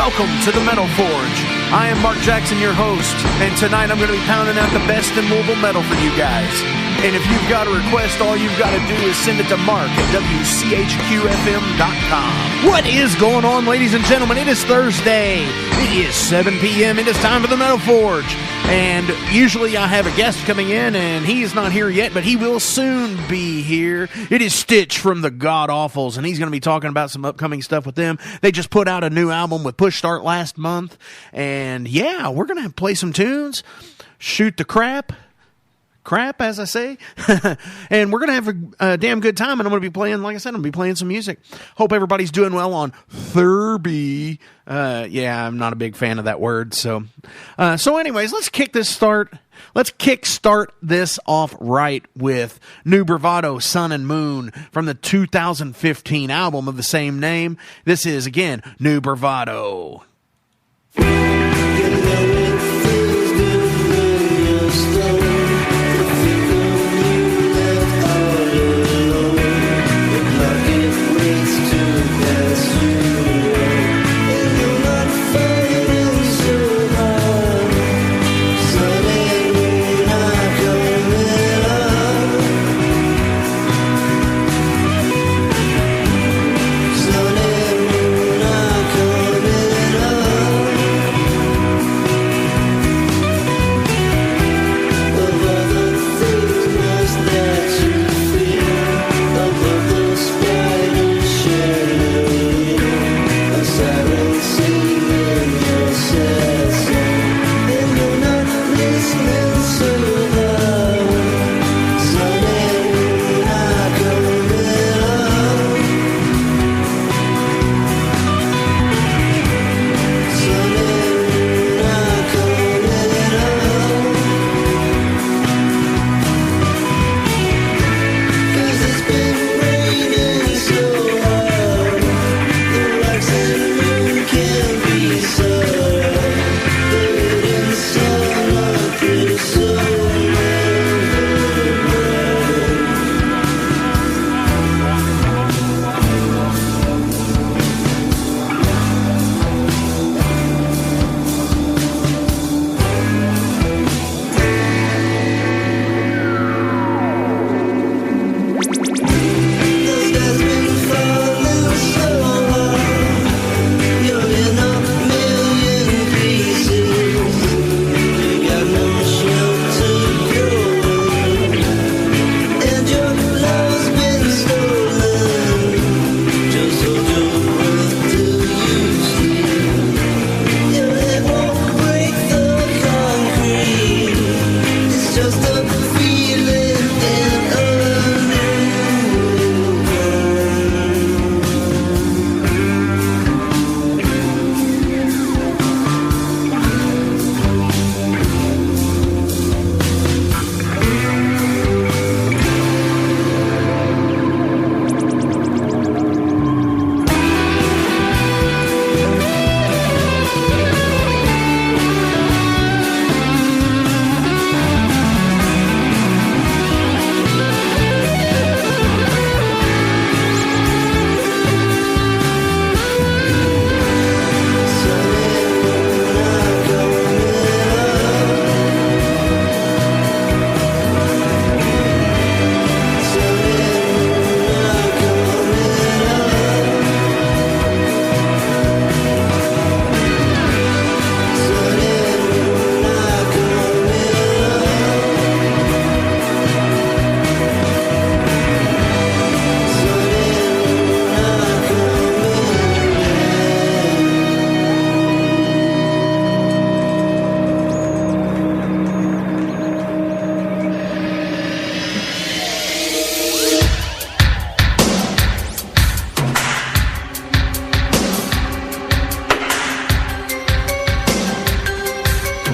welcome to the Metal Forge. I am Mark Jackson, your host, and tonight I'm going to be pounding out the best in Louisville metal for you guys. And if you've got a request, all you've got to do is send it to Mark at WCHQFM.com. What is going on, ladies and gentlemen? It is Thursday. It is 7 p.m. It is time for the Metal Forge. And usually I have a guest coming in, and he is not here yet, but he will soon be here. It is Stitch from the godawfuls, and he's going to be talking about some upcoming stuff with them. They just put out a new album with Push Start last month. And yeah, we're going to play some tunes, shoot the crap, as I say, and we're going to have a damn good time, and I'm going to be playing, like I said, I'm going to be playing some music. Hope everybody's doing well on Thurby. Yeah, I'm not a big fan of that word, so anyways, let's kickstart this off right with New Bravado, Sun and Moon, from the 2015 album of the same name. This is, again, New Bravado.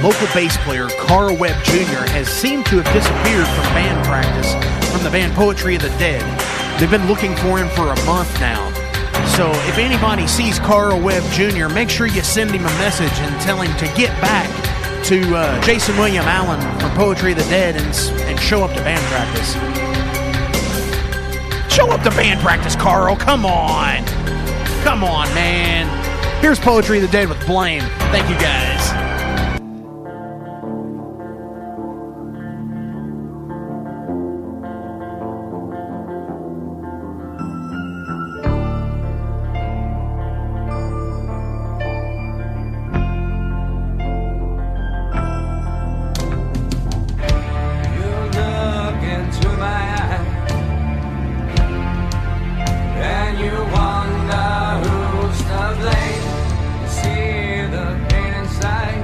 Local bass player Carl Webb Jr. has seemed to have disappeared from band practice from the band Poetry of the Dead. They've been looking for him for a month now. So if anybody sees Carl Webb Jr., make sure you send him a message and tell him to get back to Jason William Allen from Poetry of the Dead and show up to band practice. Show up to band practice, Carl. Come on. Come on, man. Here's Poetry of the Day with Blame. Thank you, guys. See the pain inside.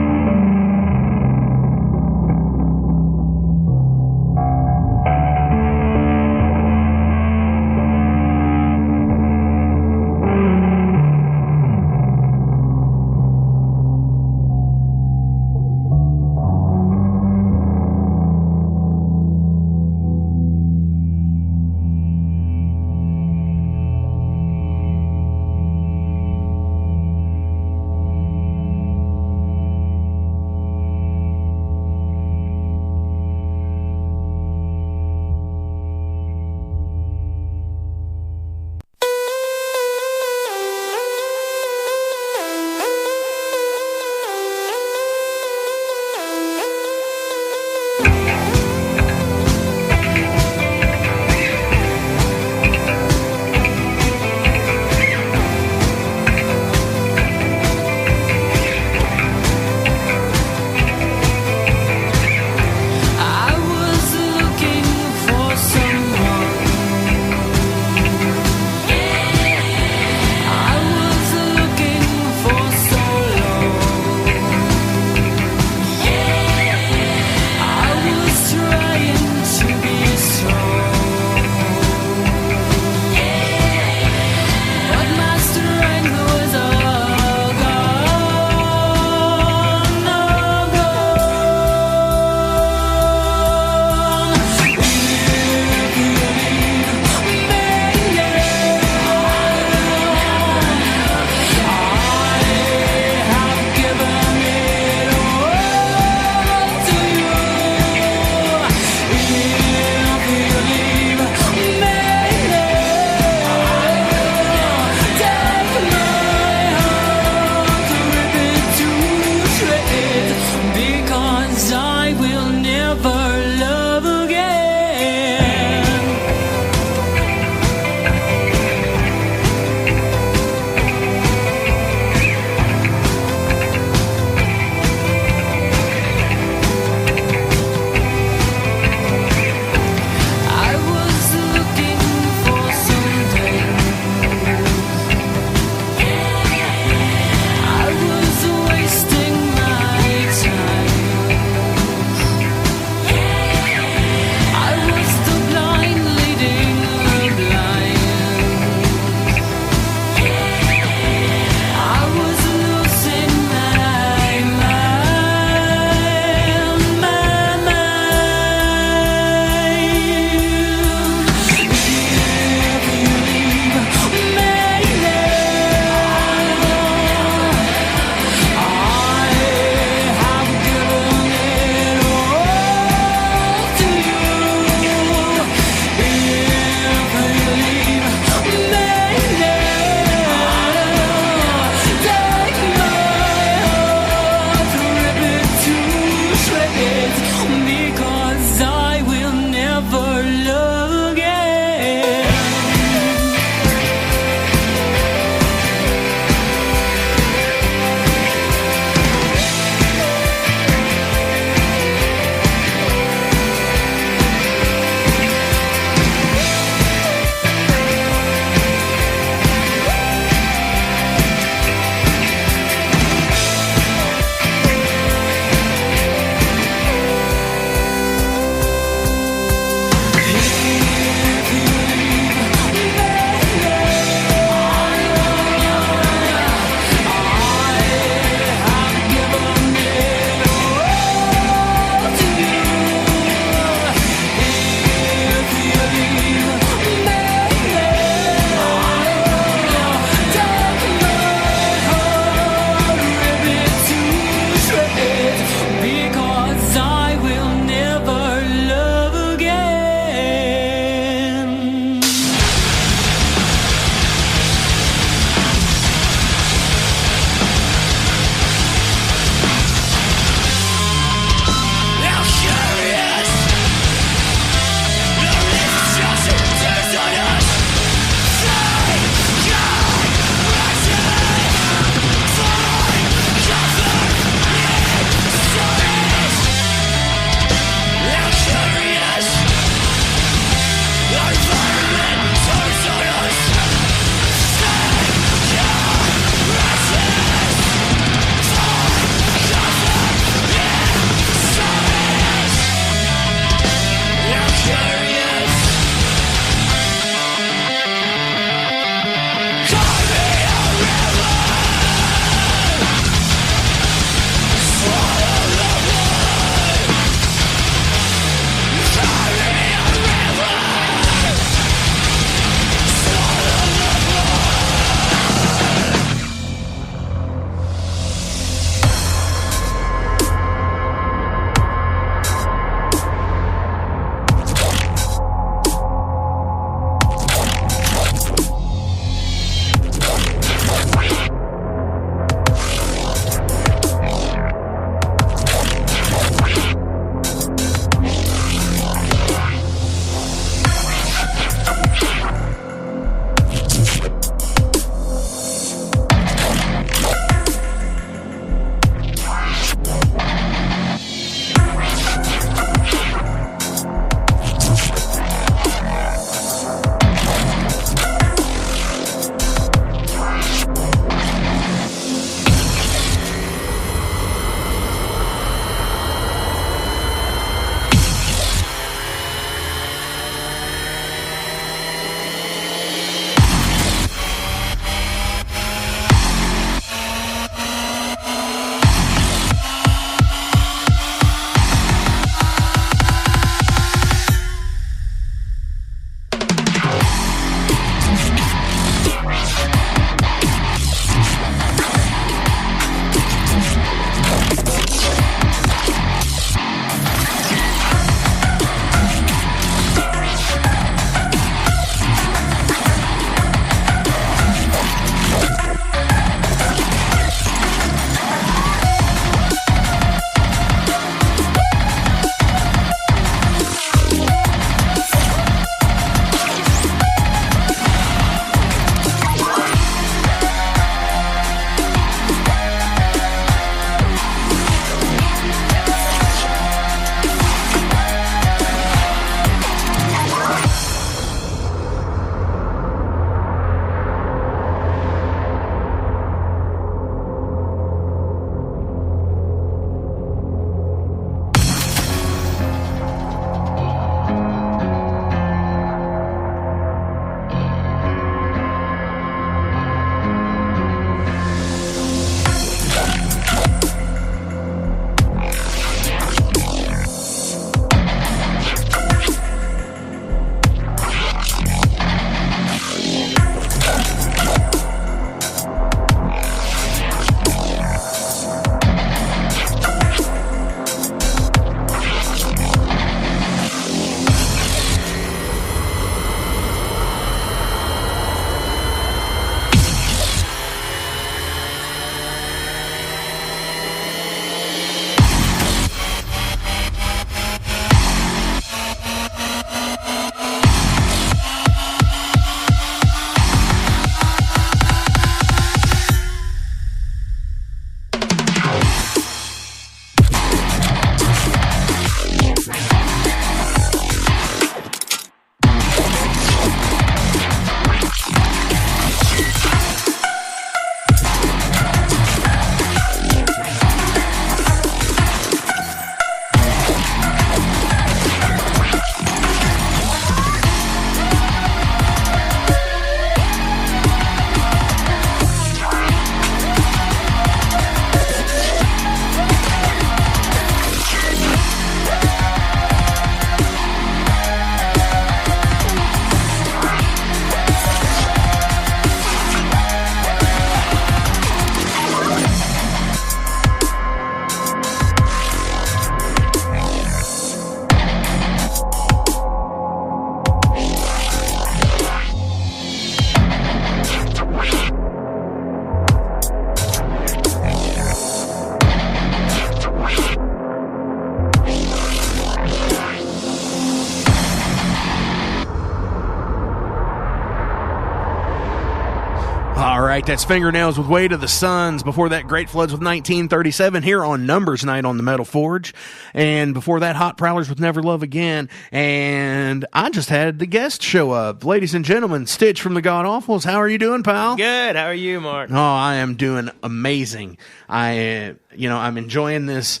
right, that's Fingernails with Way to the Suns. Before that, Great Floods with 1937 here on Numbers Night on the Metal Forge. And before that, Hot Prowlers with Never Love Again. And I just had the guest show up. Ladies and gentlemen, Stitch from the godawfuls. How are you doing, pal? Good. How are you, Mark? Oh, I am doing amazing. I'm enjoying this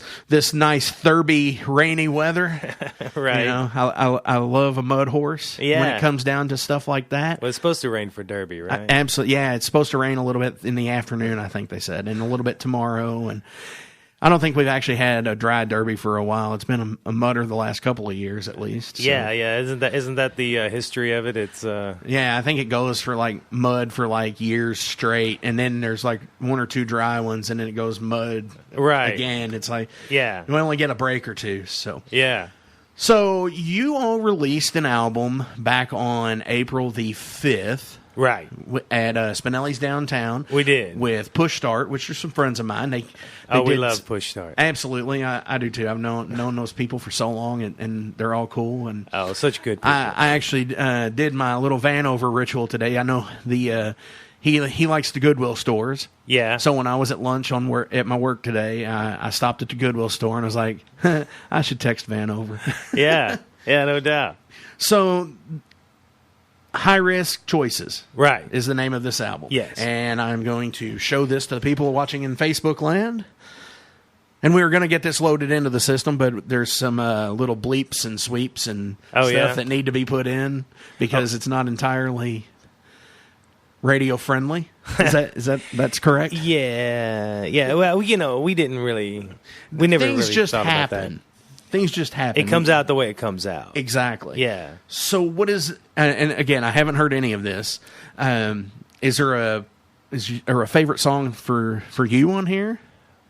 nice Thurby rainy weather. Right. I love a mud horse when it comes down to stuff like that. Well, it's supposed to rain for Derby, right? Absolutely. Yeah, it's supposed to rain a little bit in the afternoon, I think they said, and a little bit tomorrow. And I don't think we've actually had a dry Derby for a while. It's been a mudder the last couple of years at least. So. Yeah. Isn't that the history of it? It's Yeah, I think it goes for like mud for like years straight, and then there's like one or two dry ones, and then it goes mud again. It's like we only get a break or two. So yeah. So you all released an album back on April the 5th. Right. At Spinelli's downtown. We did. With Push Start, which are some friends of mine. We love Push Start. Absolutely. I do too. I've known those people for so long, and they're all cool. And such good people. I actually did my little Vanover ritual today. I know he likes the Goodwill stores. Yeah. So when I was at lunch at my work today, I stopped at the Goodwill store and I was like, I should text Vanover. Yeah, no doubt. So, High Risk Choices, right, is the name of this album. Yes. And I'm going to show this to the people watching in Facebook land. And we were going to get this loaded into the system, but there's some little bleeps and sweeps and stuff that need to be put in because it's not entirely radio friendly. That's correct? Yeah. Well, we didn't really. We never Things really just thought happen. about that. Things just happen. It comes out the way it comes out. Exactly. Yeah. So what is? And again, I haven't heard any of this. Is there a favorite song for you on here?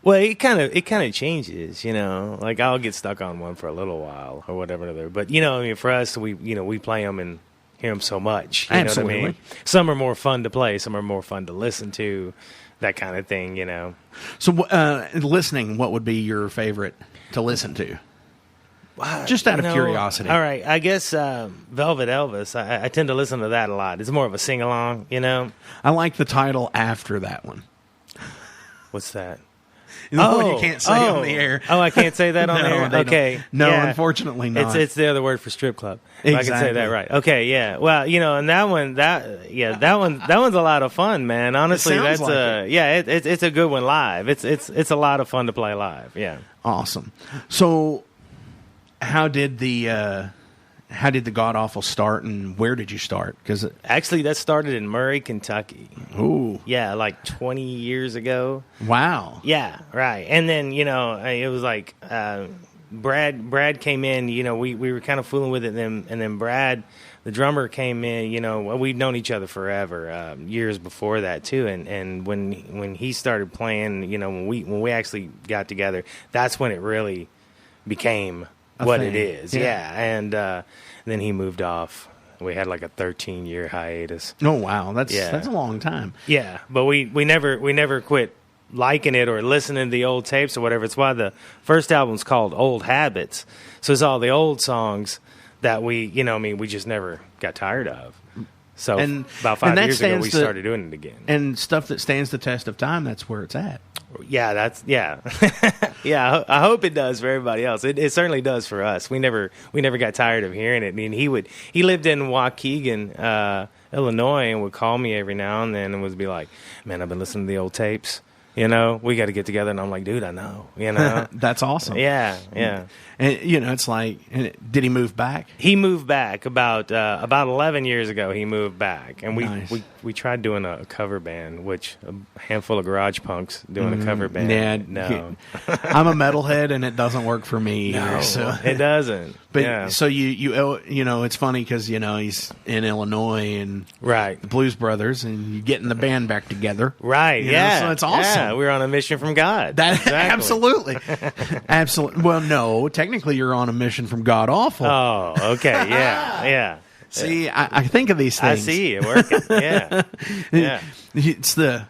Well, it kind of changes, Like I'll get stuck on one for a little while or whatever. But for us, we play them and hear them so much. You Absolutely. know what I mean? Some are more fun to play. Some are more fun to listen to. That kind of thing, So listening, what would be your favorite to listen to? Just out of curiosity. All right. I guess Velvet Elvis. I tend to listen to that a lot. It's more of a sing-along, I like the title after that one. What's that? You can't say on the air. Oh, I can't say that on the air? Okay. No, unfortunately not. It's the other word for strip club. Exactly. If I can say that right. Okay, yeah. Well, and that one's a lot of fun, man. Honestly, it's a good one live. It's a lot of fun to play live. Yeah. Awesome. So how did the godawful start, and where did you start? Because actually, that started in Murray, Kentucky. Ooh, yeah, like 20 years ago. Wow. Yeah, right. And then it was like Brad came in. We were kind of fooling with it, and then Brad, the drummer, came in. We'd known each other forever, years before that too. And when he started playing, when we actually got together, that's when it really became what it is. Yeah. And then he moved off. We had like a 13-year hiatus. Oh wow, that's a long time. Yeah, but we never quit liking it or listening to the old tapes or whatever. It's why the first album's called Old Habits. So it's all the old songs that we just never got tired of. So about 5 years ago, we started doing it again. And stuff that stands the test of time, that's where it's at. Yeah, yeah. I hope it does for everybody else. It certainly does for us. We never got tired of hearing it. I mean, he lived in Waukegan, Illinois, and would call me every now and then and would be like, "Man, I've been listening to the old tapes. We got to get together." And I'm like, "Dude, I know." That's awesome. Yeah. And it's like, did he move back? He moved back about 11 years ago. He moved back, and we tried doing a cover band, which a handful of garage punks doing a cover band. Yeah, no, I'm a metalhead, and it doesn't work for me either. No, so. It doesn't. But so you it's funny because he's in Illinois and right, the Blues Brothers, and you getting the band back together, right? Yeah, so it's awesome. Yeah, we're on a mission from God. Exactly. Absolutely. Well, no, technically you're on a mission from godawful. Oh, okay, yeah. See, I think of these things. I see it working. Yeah. It's the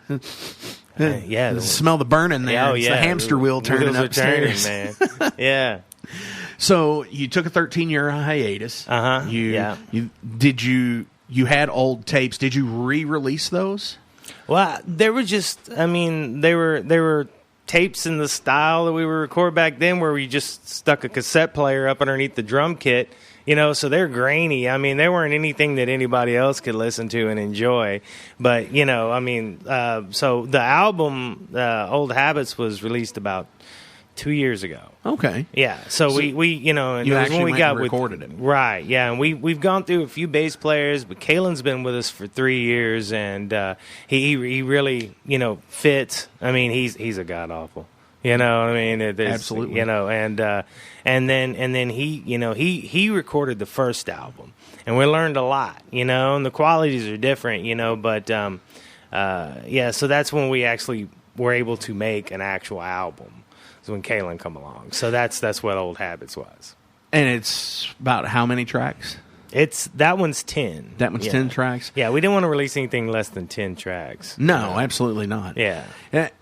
smell the burning there. Oh, it's the hamster wheel turning upstairs. Man. Yeah. So you took a 13-year hiatus. You had old tapes. Did you re-release those? Well, there were just, I mean, there were tapes in the style that we would record back then where we just stuck a cassette player up underneath the drum kit, you know, so they're grainy. I mean, they weren't anything that anybody else could listen to and enjoy. But, you know, I mean, so the album, Old Habits, was released about 2 years ago. Okay. Yeah. So we you know, and you it was actually when we went got and recorded it. Right. Yeah, and we've gone through a few bass players, but Kalen's been with us for 3 years, and he really, you know, fits. I mean, he's a godawful. You know, I mean, absolutely. You know, and then he, you know, he recorded the first album, and we learned a lot. You know, and the qualities are different. You know, but yeah, so that's when we actually were able to make an actual album. When Kalen come along. So that's what Old Habits was. And it's about how many tracks? That one's 10. That one's 10 tracks? Yeah, we didn't want to release anything less than 10 tracks. No, absolutely not. Yeah.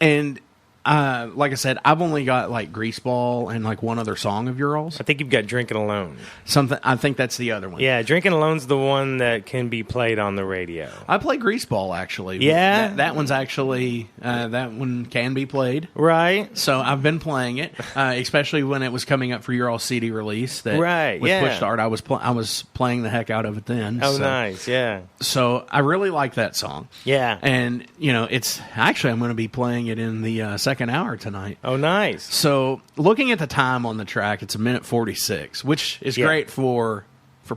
And like I said, I've only got like Greaseball and like one other song of yours. I think you've got Drinking Alone. I think that's the other one. Yeah, Drinking Alone's the one that can be played on the radio. I play Greaseball actually. Yeah, that one's actually that one can be played. Right. So I've been playing it, especially when it was coming up for your all CD release. That right. With yeah. Push Start, I was playing the heck out of it then. Oh, nice. Yeah. So I really like that song. Yeah. And you know, it's actually I'm going to be playing it in the second hour tonight. Oh, nice. So looking at the time on the track, it's 1:46, which is great for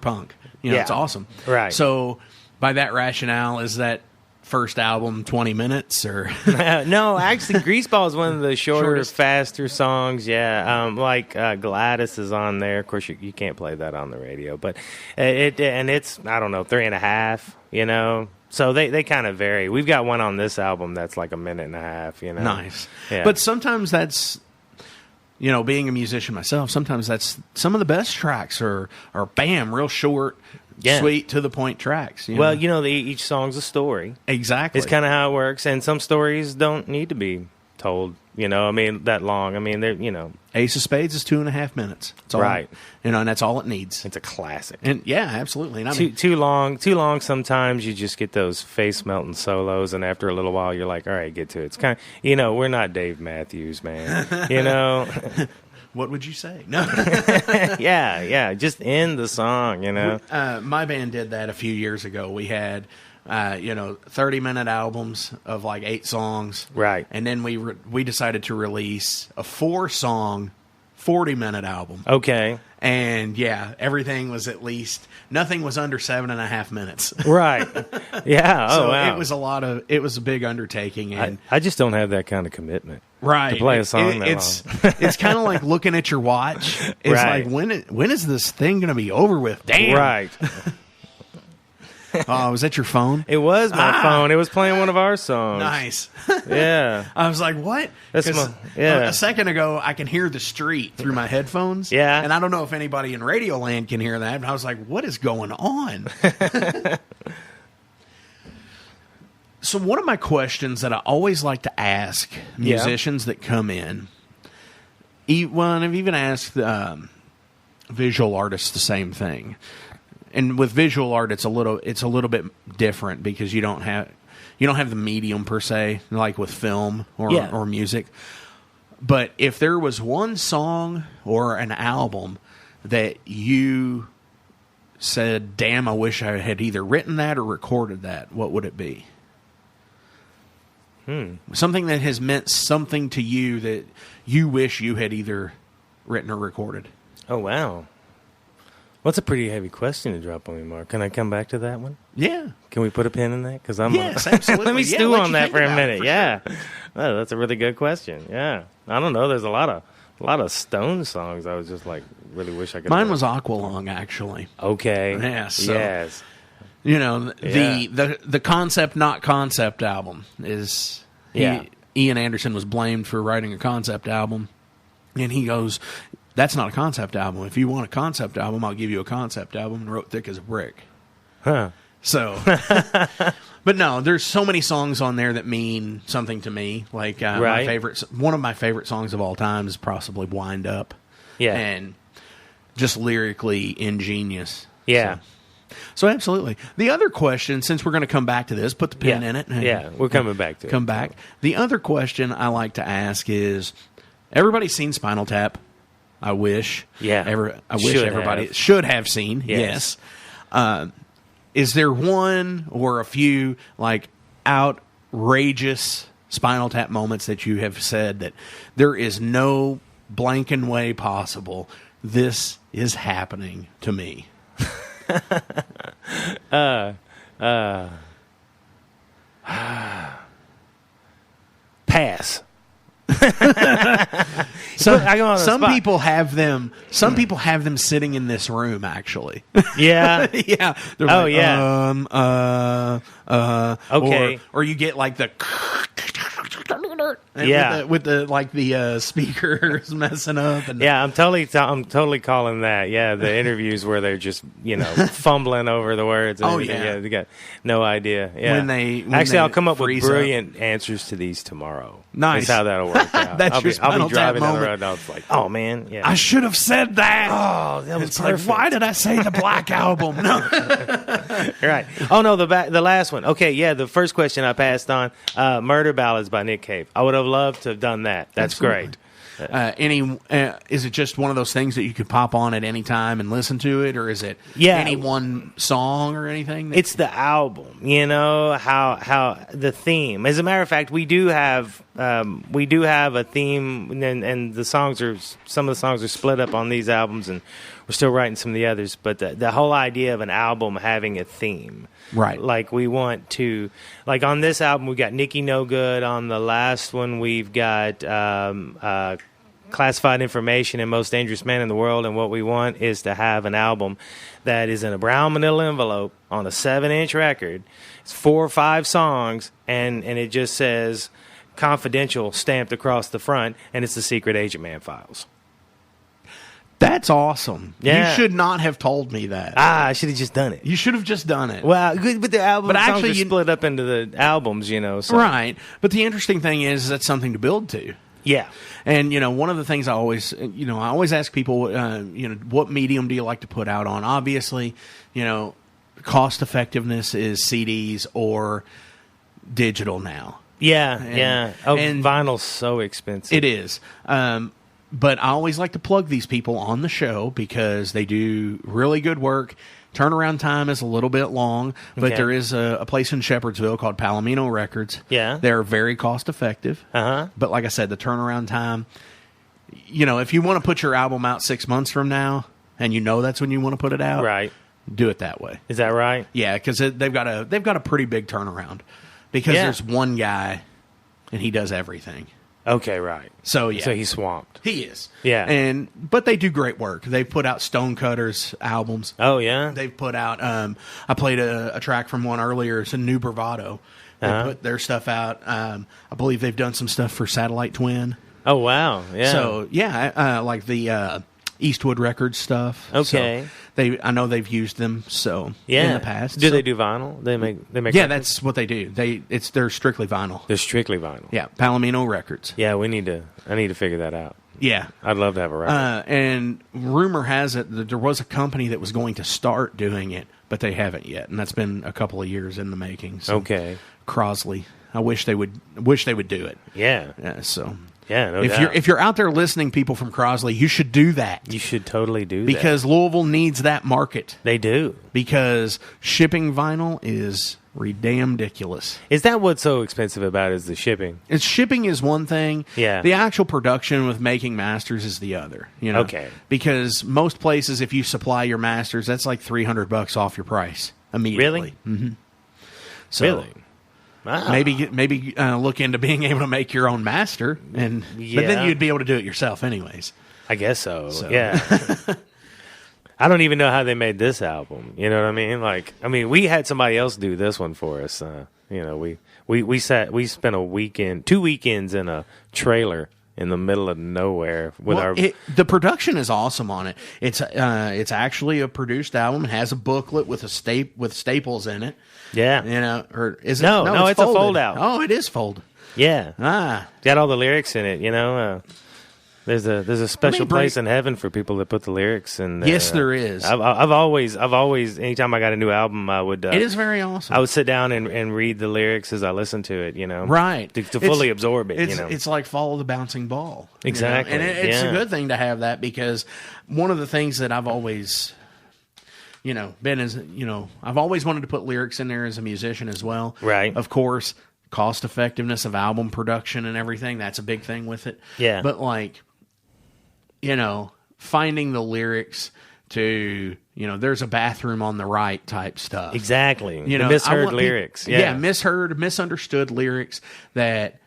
punk. You know, it's awesome. Right. So by that rationale, is that first album 20 minutes or no, actually Greaseball is one of the Shortest. faster songs. Yeah. Like Gladys is on there. Of course you can't play that on the radio, but it's I don't know, 3.5, you know. So they kind of vary. We've got one on this album that's like 1.5 minutes, you know. Nice. Yeah. But sometimes that's, you know, being a musician myself, sometimes that's some of the best tracks are bam, real short, sweet, to the point tracks. Well, you know, each song's a story. Exactly. It's kind of how it works, and some stories don't need to be told, you know, I mean, that long. I mean, they're, you know. Ace of Spades is 2.5 minutes. That's all, right. You know, and that's all it needs. It's a classic. And yeah, absolutely. And I mean, too long. Sometimes you just get those face melting solos, and after a little while, you're like, all right, get to it. It's kind of, you know, we're not Dave Matthews, man. You know. What would you say? No. yeah. Just end the song, you know. My band did that a few years ago. We had, 30-minute albums of like 8 songs. Right. And then we decided to release a 4-song, 40-minute album. Okay. And yeah, everything was nothing was under 7.5 minutes. Right. Yeah. Oh, so wow. it was a big undertaking. And I just don't have that kind of commitment. Right. To play a song that long. It's kind of like looking at your watch. It's right. like, when is this thing going to be over with? Damn. Right. Oh, was that your phone? It was my phone. It was playing one of our songs. Nice. Yeah. I was like, what? A second ago, I can hear the street through my headphones. Yeah. And I don't know if anybody in Radio Land can hear that. But I was like, what is going on? So one of my questions that I always like to ask musicians that come in, and I've even asked visual artists the same thing. And with visual art, it's a little bit different because you don't have the medium per se, like with film or music. But if there was one song or an album that you said, "Damn, I wish I had either written that or recorded that," what would it be? Something that has meant something to you that you wish you had either written or recorded. Oh, wow. Well, it's a pretty heavy question to drop on me, Mark. Can I come back to that one? Yeah. Can we put a pin in that? Because absolutely. Let me stew on that for a minute. Sure. Oh, that's a really good question. Yeah. I don't know. There's a lot of Stone songs I was just like, really wish I could. Mine was Aqualung, actually. Okay. Yeah. So, yes. You know, the Concept Not Concept album is... Ian Anderson was blamed for writing a concept album. And he goes... That's not a concept album. If you want a concept album, I'll give you a concept album. And wrote Thick as a Brick. Huh. So, but no, there's so many songs on there that mean something to me. Like one of my favorite songs of all time is possibly "Wind Up." Yeah, and just lyrically ingenious. Yeah, so, So absolutely. The other question, since we're going to come back to this, put the pin in it. Yeah, we're coming back to it. Come back. The other question I like to ask is, everybody's seen Spinal Tap. I wish. Yeah. I wish everybody should have seen. Yes. Is there one or a few like outrageous Spinal Tap moments that you have said that there is no blanking way possible this is happening to me? Pass. Some people have them. Some people have them sitting in this room. Actually, yeah, yeah. Okay. Or you get like the with the speakers messing up. And I'm totally calling that. Yeah, the interviews where they're just fumbling over the words. And they got no idea. Yeah, I'll come up with brilliant answers to these tomorrow. Nice. That's how that'll work out. I'll be driving down the road and I was like, oh man, I should have said that. Oh, that was perfect. Like, why did I say the Black Album? No. Right. Oh no, the last one. Okay, yeah, the first question I passed on, Murder Ballads by Nick Cave. I would have loved to have done that. That's great. Is it just one of those things that you could pop on at any time and listen to it, or is it any one song or anything? It's the album, how the theme. As a matter of fact, we do have a theme, and some of the songs are split up on these albums, and we're still writing some of the others. But the whole idea of an album having a theme. Right. Like we want to, like on this album, we got Nikki No Good. On the last one, we've got Classified Information and Most Dangerous Man in the World. And what we want is to have an album that is in a brown manila envelope on a 7-inch record. It's 4 or 5 songs, and it just says confidential stamped across the front, and it's the Secret Agent Man files. That's awesome. Yeah. You should not have told me that. I should have just done it. You should have just done it. Well, but the album songs are split up into the albums, So. Right. But the interesting thing is that's something to build to. Yeah. And, one of the things I always ask people, what medium do you like to put out on? Obviously, cost effectiveness is CDs or digital now. Yeah, and vinyl's so expensive. It is. But I always like to plug these people on the show because they do really good work. Turnaround time is a little bit long, but there is a place in Shepherdsville called Palomino Records. Yeah. They're very cost effective. Uh-huh. But like I said, the turnaround time, if you want to put your album out 6 months from now and that's when you want to put it out, right, do it that way. Is that right? Yeah, because they've got a pretty big turnaround because there's one guy and he does everything. Okay, right. So So he's swamped. He is. Yeah. But they do great work. They've put out Stonecutters albums. Oh, yeah? They've put out, I played a track from one earlier. It's a New Bravado. They put their stuff out. I believe they've done some stuff for Satellite Twin. Oh, wow. Yeah. So, like the Eastwood Records stuff. Okay. So I know they've used them in the past. Do they do vinyl? They make Yeah, records? that's what they do. They're strictly vinyl. They're strictly vinyl. Yeah, Palomino Records. Yeah, I need to figure that out. Yeah. I'd love to have a record. And rumor has it that there was a company that was going to start doing it, but they haven't yet, and that's been a couple of years in the making. So okay. Crosley. I wish they would do it. Yeah. Yeah, no doubt. If you're out there listening, people from Crosley, you should do that. You should totally do that. Because Louisville needs that market. They do. Because shipping vinyl is ridiculous. Is that what's so expensive about it, is the shipping? Shipping is one thing. Yeah. The actual production with making masters is the other. Okay. Because most places, if you supply your masters, that's like $300 off your price immediately. Really? Mm-hmm. So, really? Wow. Maybe look into being able to make your own master, but then you'd be able to do it yourself anyways. I guess so. Yeah. I don't even know how they made this album. You know what I mean? We had somebody else do this one for us. We spent two weekends in a trailer in the middle of nowhere with the production is awesome on it. It's actually a produced album. It has a booklet with with staples in it. Yeah. Or is it? No, it's a fold out. Oh, it is fold. Yeah. Got all the lyrics in it, There's a special place in heaven for people that put the lyrics in. Yes, there is. I've always anytime I got a new album, I would. It is very awesome. I would sit down and read the lyrics as I listened to it. Right, to fully absorb it. It's like follow the bouncing ball. Exactly, and it's a good thing to have that, because one of the things that I've always, I've always wanted to put lyrics in there as a musician as well. Right, of course. Cost effectiveness of album production and everything, that's a big thing with it. Yeah. But finding the lyrics to, there's a bathroom on the right type stuff. Exactly. The misheard lyrics. Misheard, misunderstood lyrics that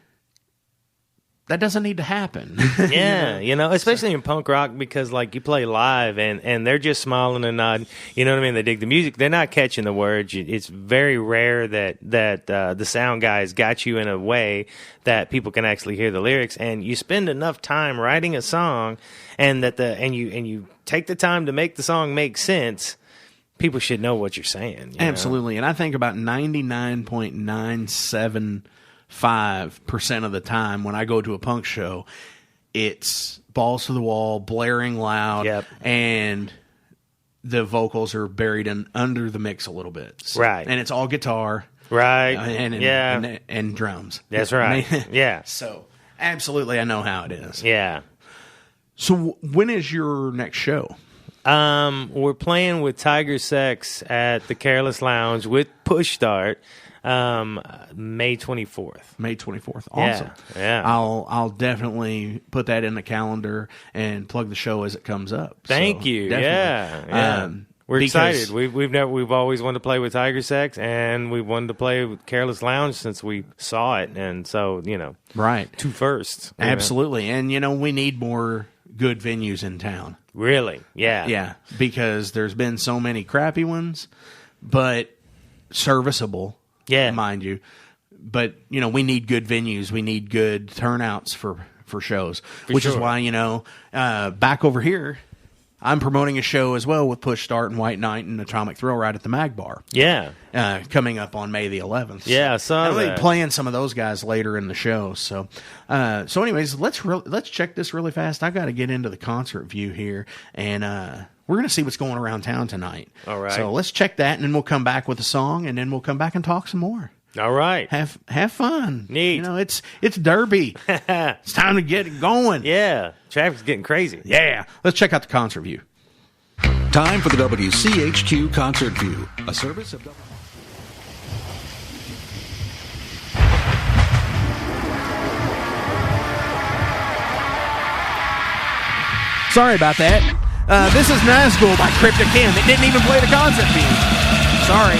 doesn't need to happen. Yeah, especially in punk rock, because you play live and they're just smiling and nodding. You know what I mean? They dig the music. They're not catching the words. It's very rare that the sound guys got you in a way that people can actually hear the lyrics. And you spend enough time writing a song, and you take the time to make the song make sense. People should know what you're saying. Absolutely. And I think about 99.975% of the time when I go to a punk show, it's balls to the wall, blaring loud, and the vocals are buried under the mix a little bit. So, right. And it's all guitar. Right. And drums. That's right. Yeah. So, absolutely, I know how it is. Yeah. So, when is your next show? We're playing with Tiger Sex at the Careless Lounge with Push Start. May 24th. May 24th. Awesome. Yeah. I'll definitely put that in the calendar and plug the show as it comes up. Thank you. Definitely. Yeah. We're excited. We've always wanted to play with Tiger Sex, and we wanted to play with Careless Lounge since we saw it, and so right, two firsts. Absolutely, and we need more good venues in town. Really? Yeah. Yeah, because there's been so many crappy ones, but serviceable. Yeah, mind you, but we need good venues. We need good turnouts for shows, which is why back over here, I'm promoting a show as well with Push Start and White Knight and Atomic Thrill right at the Mag Bar. Yeah, coming up on May the 11th. Yeah, I saw that. I'll be playing some of those guys later in the show. So, anyways, let's check this really fast. I got to get into the concert view here, and we're going to see what's going around town tonight. All right. So let's check that, and then we'll come back with a song, and then we'll come back and talk some more. All right. Have fun. Neat. It's Derby. It's time to get it going. Yeah. Traffic's getting crazy. Yeah. Let's check out the concert view. Time for the WCHQ Concert View, a service of Sorry about that. This is Nazgul by Cryptic Kim. It didn't even play the concert view. Sorry.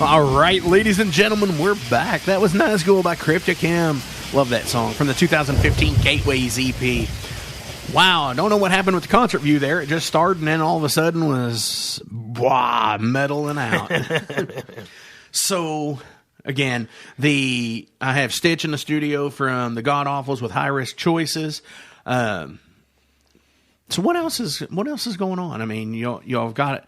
All right, ladies and gentlemen, we're back. That was Nazgul by Crypticam. Love that song from the 2015 Gateways EP. Wow, I don't know what happened with the concert view there. It just started and then all of a sudden was metal and out. So, again, I have Stitch in the studio from the godawfuls with High Risk Choices. So what else is going on? I mean, y'all have got it.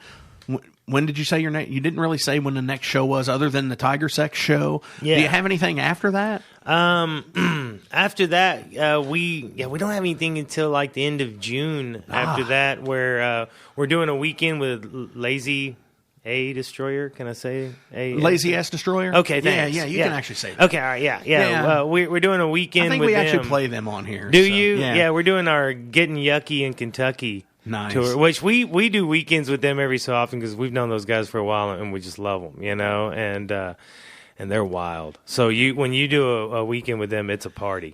When did you say your next? You didn't really say when the next show was, other than the Tiger Sex show. Yeah. Do you have anything after that? After that, we don't have anything until like the end of June. After that, where we're doing a weekend with Lazy A Destroyer. Can I say A? Lazy S Destroyer. Okay, thanks. Yeah, you can actually say that. Okay, all right, yeah. We're doing a weekend. I think with we them. actually play them on here. Do you? Yeah, we're doing our Getting Yucky in Kentucky. Nice. Tour, which we do weekends with them every so often because we've known those guys for a while and we just love them, and they're wild. So when you do a weekend with them, it's a party.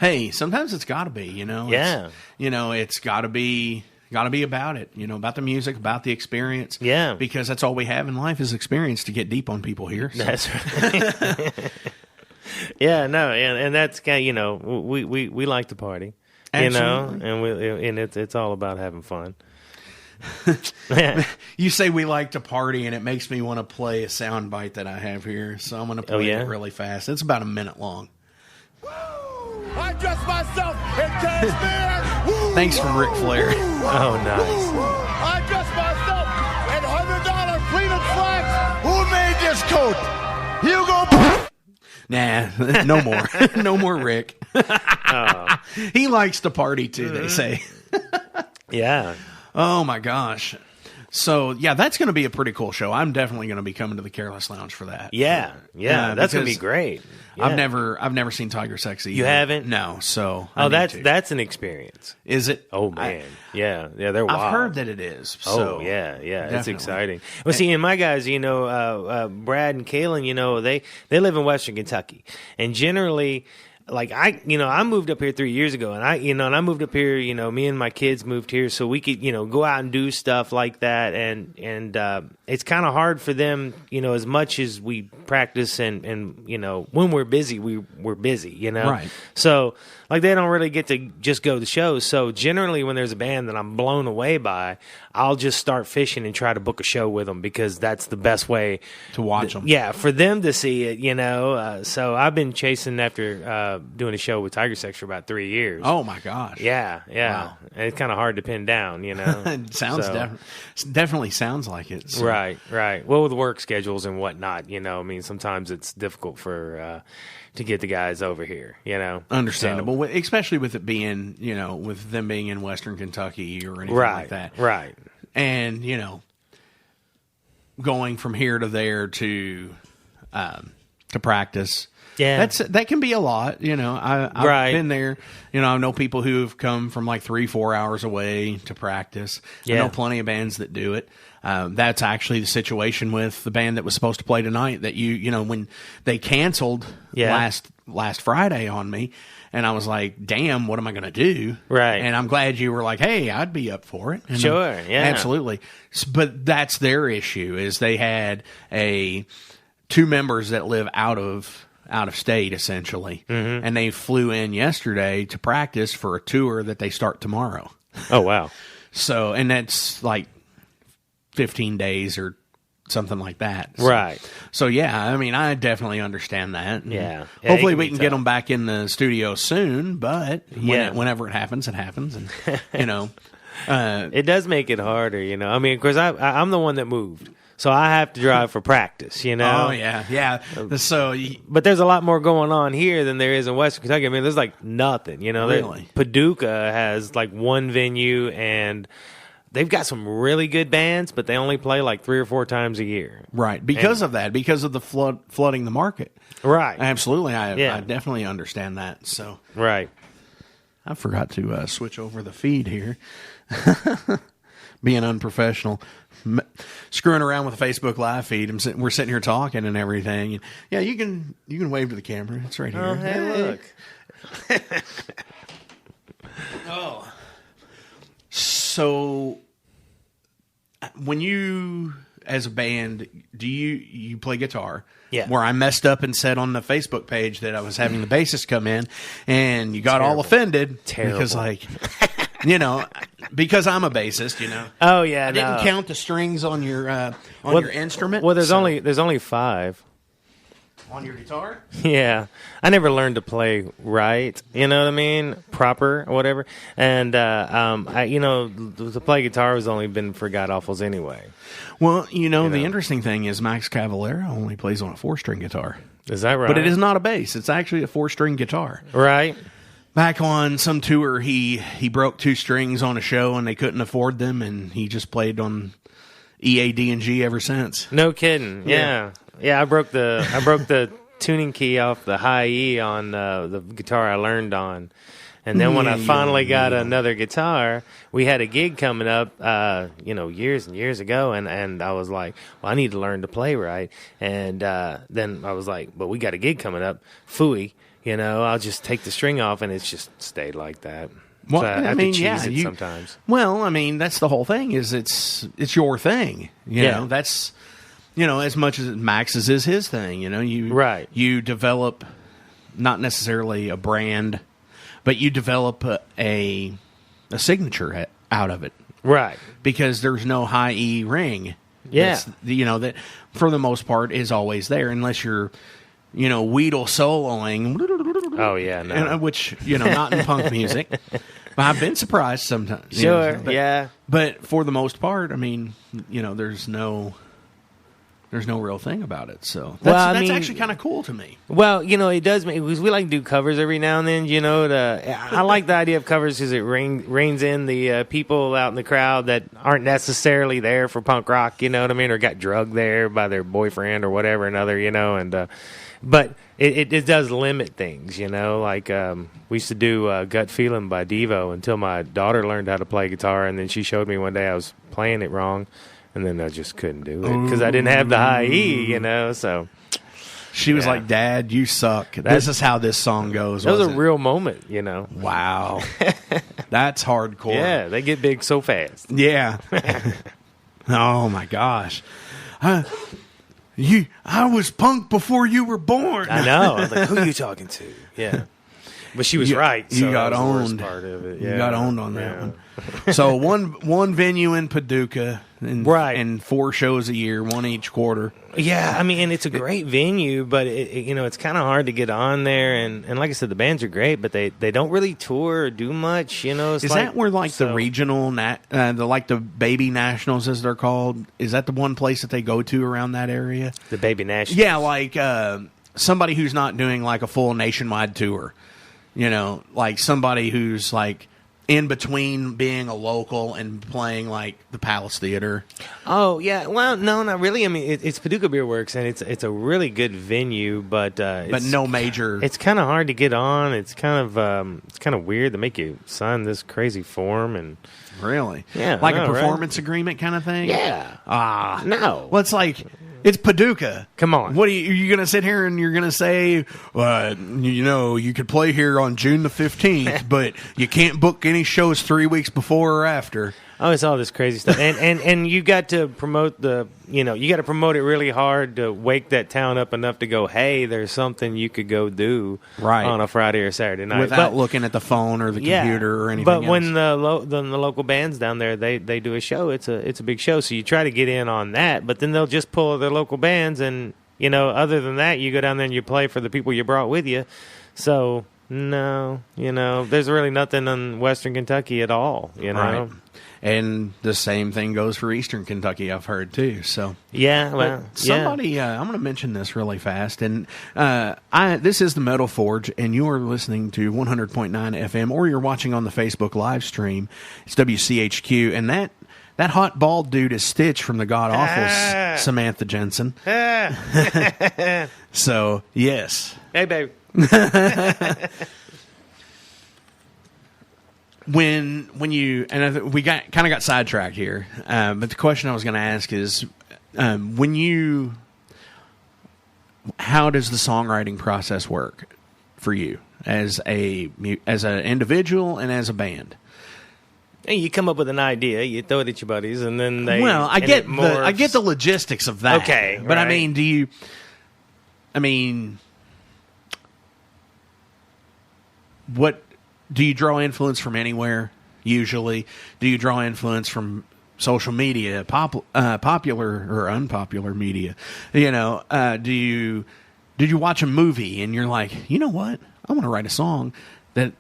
Hey, sometimes it's got to be, Yeah. It's got to be about it, about the music, about the experience. Yeah. Because that's all we have in life is experience to get deep on people here. So. That's right. Yeah, no, and that's kind of, we like to party. Absolutely. And it's all about having fun. You say we like to party, and it makes me want to play a sound bite that I have here. So I'm going to play it really fast. It's about a minute long. I dress myself in cashmere. Thanks for Ric Flair. Oh, nice. I dress myself in $100 pleated slacks. Who made this coat? Hugo. Nah, no more. No more Rick. He likes to party too, they say. Yeah. Oh my gosh. So yeah, that's going to be a pretty cool show. I'm definitely going to be coming to the Careless Lounge for that. Yeah, that's going to be great. Yeah. I've never seen Tiger Sex either. You haven't? No. So that's an experience. Is it? Oh man, yeah, they're wild. I've heard that it is. So yeah, definitely. It's exciting. Well, see, and my guys, Brad and Kalen, they live in Western Kentucky, and generally. Like I moved up here 3 years ago, and I moved up here. Me and my kids moved here so we could, go out and do stuff like that. And it's kind of hard for them, as much as we practice and when we're busy, we're busy, Right. So like they don't really get to just go to shows. So generally, when there's a band that I'm blown away by, I'll just start fishing and try to book a show with them because that's the best way to watch them. Yeah, for them to see it, So I've been chasing after doing a show with Tiger Sex for about 3 years. Oh my gosh. Yeah. Wow. And it's kind of hard to pin down, It sounds definitely sounds like it. So. Right. Well, with work schedules and whatnot, sometimes it's difficult for to get the guys over here, Understandable, so, especially with it being, with them being in Western Kentucky or anything like that. Right. And, going from here to there to practice. Yeah. That can be a lot, I've been there. I know people who have come from like 3-4 hours away to practice. Yeah. I know plenty of bands that do it. That's actually the situation with the band that was supposed to play tonight that when they canceled last Friday on me, and I was like, damn, what am I going to do? Right. And I'm glad you were like, hey, I'd be up for it. And sure. Yeah. Absolutely. But that's their issue is they had two members that live out of state, essentially. Mm-hmm. And they flew in yesterday to practice for a tour that they start tomorrow. Oh, wow. So, and that's like 15 days or something like that. So, right. So, yeah, I mean, I definitely understand that. Yeah. Hopefully we can get them back in the studio soon, but whenever it happens, it happens. And, it does make it harder, I mean, because I'm the one that moved. So I have to drive for practice, Oh, yeah. So, but there's a lot more going on here than there is in Western Kentucky. I mean, there's like nothing, Really? Paducah has like one venue, and they've got some really good bands, but they only play like 3 or 4 times a year. Right, because of the flooding the market. Right. Absolutely. I definitely understand that. So, right. I forgot to switch over the feed here. Being unprofessional. Screwing around with the Facebook Live feed. We're sitting here talking and everything. Yeah, you can wave to the camera. It's right here. Oh, hey, look. Oh. So, when you as a band, do you play guitar? Yeah. Where I messed up and said on the Facebook page that I was having the bassist come in, and you got all offended. Terrible. Because, like, you know, because I'm a bassist, you know. Oh yeah, I didn't count the strings on your your instrument. Well, there's only 5. On your guitar? Yeah, I never learned to play right. You know what I mean? Proper or whatever. And I, to play guitar has only been for godawfuls anyway. Well, the interesting thing is Max Cavalera only plays on a 4-string guitar. Is that right? But it is not a bass. It's actually a 4-string guitar. Right. Back on some tour, he broke 2 strings on a show, and they couldn't afford them, and he just played on E, A, D, and G ever since. No kidding. Yeah. Yeah, I broke the tuning key off the high E on the guitar I learned on. And then when I finally got another guitar, we had a gig coming up, years and years ago, and I was like, well, I need to learn to play right. And then I was like, but we got a gig coming up, phooey, I'll just take the string off, and it's just stayed like that. Well, so I have to cheese it sometimes. Well, I mean, that's the whole thing. Is it's your thing. You know, that's as much as Max's is his thing. You develop not necessarily a brand, but you develop a signature out of it, right? Because there's no high E ring. Yeah, that for the most part is always there, unless you're Weedle soloing. Oh yeah, no. Which not in punk music. But I've been surprised sometimes. Sure, yeah. But for the most part, I mean, there's no real thing about it. So that's actually kind of cool to me. Well, it does make, because we like to do covers every now and then. I like the idea of covers because it reins in the people out in the crowd that aren't necessarily there for punk rock. You know what I mean, or got drugged there by their boyfriend or whatever another. But it does limit things, like we used to do Gut Feeling by Devo until my daughter learned how to play guitar, and then she showed me one day I was playing it wrong, and then I just couldn't do it because I didn't have the high E, so. She was like, Dad, you suck. This is how this song goes. That was a real moment, Wow. That's hardcore. Yeah, they get big so fast. Yeah. Oh, my gosh. I was punk before you were born. I know. I was like, who are you talking to? Yeah. But she was right. So you got owned. Part of it. Yeah. You got owned on that one. So one venue in Paducah, and 4 shows a year, 1 each quarter. Yeah, I mean, and it's a great venue, but it's kind of hard to get on there. And like I said, the bands are great, but they don't really tour or do much. Is that where the regional, the Baby Nationals, as they're called? Is that the one place that they go to around that area? The Baby Nationals. Yeah, like somebody who's not doing like a full nationwide tour. Like somebody who's like in between being a local and playing like the Palace Theater. Oh yeah, well, no, not really. I mean, it's Paducah Beer Works, and it's a really good venue, but no major. It's kind of hard to get on. It's kind of weird to make you sign this crazy form and. Really? Yeah, like a performance agreement kind of thing. Yeah. No. Well, it's like. It's Paducah. Come on. What are you going to sit here and you're going to say, you could play here on June the 15th, but you can't book any shows 3 weeks before or after. Oh, it's all this crazy stuff. And you got to promote you got to promote it really hard to wake that town up enough to go, hey, there's something you could go do on a Friday or Saturday night. Without looking at the phone or the computer or anything else. But when the local band's down there, they do a show, it's a big show. So you try to get in on that, but then they'll just pull their local bands and, other than that, you go down there and you play for the people you brought with you. So, no, there's really nothing in Western Kentucky at all, Right. And the same thing goes for Eastern Kentucky, I've heard, too. So yeah, well, somebody, I'm going to mention this really fast. And this is the Metal Forge, and you are listening to 100.9 FM, or you're watching on the Facebook live stream. It's WCHQ, and that hot bald dude is Stitch from the godawfuls, Samantha Jensen. So, yes. Hey, babe. When you and we kind of got sidetracked here, but the question I was going to ask is, how does the songwriting process work for you as an individual and as a band? And you come up with an idea, you throw it at your buddies, and then they. Well, I get the logistics of that. Okay, but right. I mean, what do you draw influence from anywhere? Usually, do you draw influence from social media, popular or unpopular media? Did you watch a movie and you're like, you know what? I want to write a song that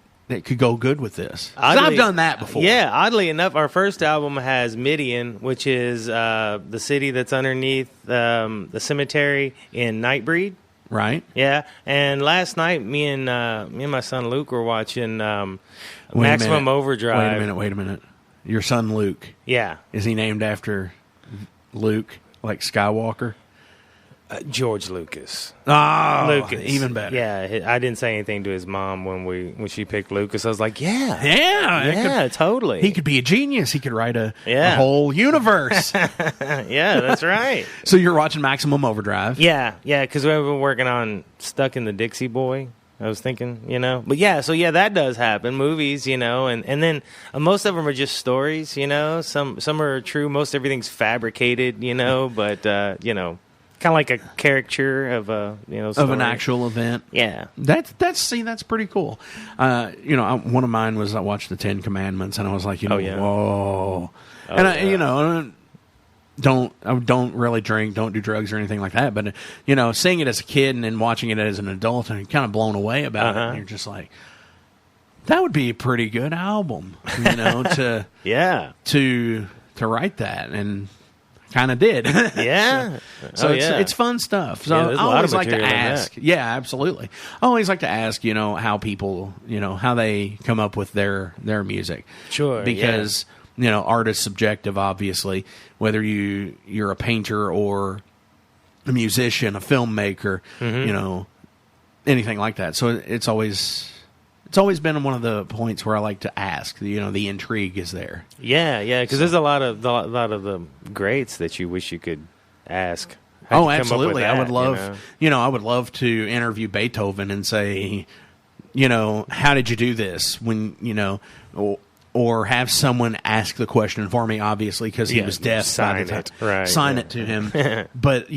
could go good with this. I've done that before. Yeah, oddly enough, our first album has Midian, which is the city that's underneath the cemetery in Nightbreed. Right. Yeah, and last night, me and my son Luke were watching Maximum Overdrive. Wait a minute. Your son Luke. Yeah. Is he named after Luke, like Skywalker? George Lucas. Oh, Lucas. Even better. Yeah, I didn't say anything to his mom when she picked Lucas. I was like, totally. He could be a genius. He could write a whole universe. Yeah, that's right. So you're watching Maximum Overdrive. Yeah, because we've been working on Stuck in the Dixie Boy. I was thinking, But that does happen. Movies, and then most of them are just stories, Some are true. Most everything's fabricated, but, kind of like a caricature of a of an actual event. Yeah, that's pretty cool. One of mine was I watched the 10 Commandments and I was like, whoa, and I don't really drink, don't do drugs or anything like that. But seeing it as a kid and then watching it as an adult and kind of blown away about it, and you're just like, that would be a pretty good album, to to write that and. Kind of did. Yeah. So it's fun stuff. So I always like to ask. Yeah, absolutely. I always like to ask, how people, how they come up with their music. Sure. Because, art is subjective, obviously, whether you're a painter or a musician, a filmmaker, anything like that. So it's always been one of the points where I like to ask. The intrigue is there. Yeah, because there's a lot of the greats that you wish you could ask. Oh, absolutely. I would love, I would love to interview Beethoven and say, how did you do this? When or have someone ask the question for me, obviously, because he was deaf. Sign it to him. But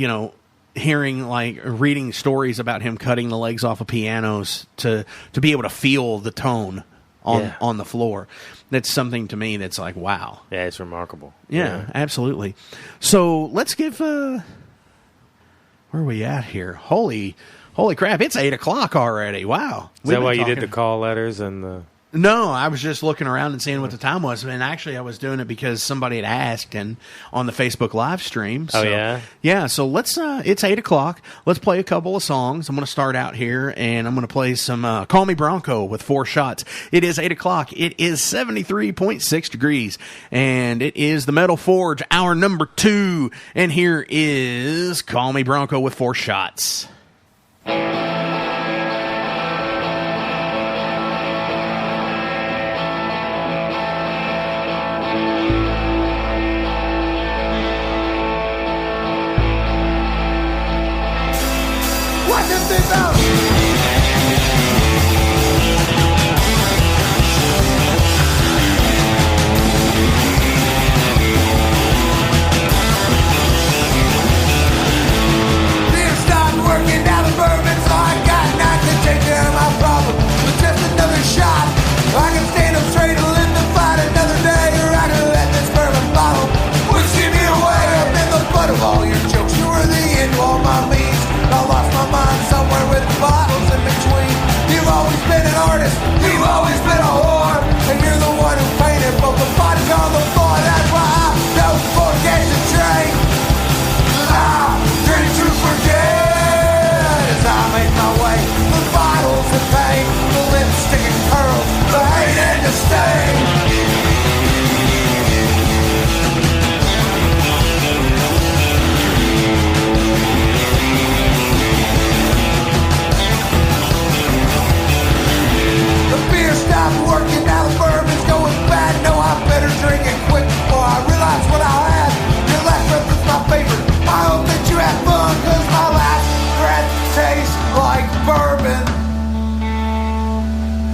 reading stories about him cutting the legs off of pianos to be able to feel the tone on the floor. That's something to me that's like, wow. Yeah, it's remarkable. Yeah, absolutely. So let's give, where are we at here? Holy crap, it's 8 o'clock already. Wow. Is that why you did the call letters and the... No, I was just looking around and seeing what the time was. And actually, I was doing it because somebody had asked and on the Facebook live stream. So, oh, yeah? Yeah, so let's, it's 8 o'clock. Let's play a couple of songs. I'm going to start out here, and I'm going to play some Call Me Bronco with 4 Shots. It is 8 o'clock. It is 73.6 degrees. And it is the Metal Forge, hour number 2. And here is Call Me Bronco with 4 Shots.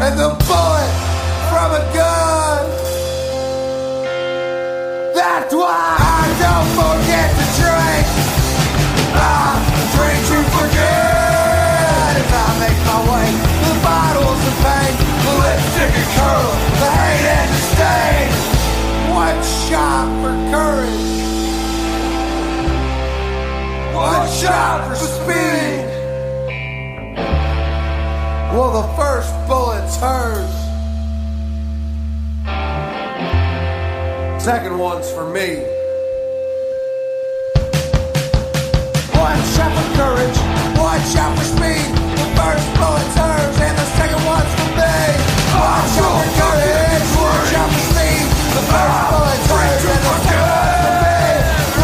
And the bullet from a gun That's why I don't forget to drink. I drink to forget. As I make my way to the bottles of pain, the lipstick and curl, the hate and the stain. One shot for courage. One shot for speed. Well, the first bullet's hers. Second one's for me. One shot for courage, one shot for speed. The first bullet's hers and the second one's for me. One shot for courage, one shot for speed. The first bullet's hers and the second one's for me.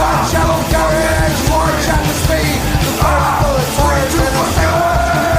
One shot for courage, one shot for speed. The first bullet's hers and the second one's for me.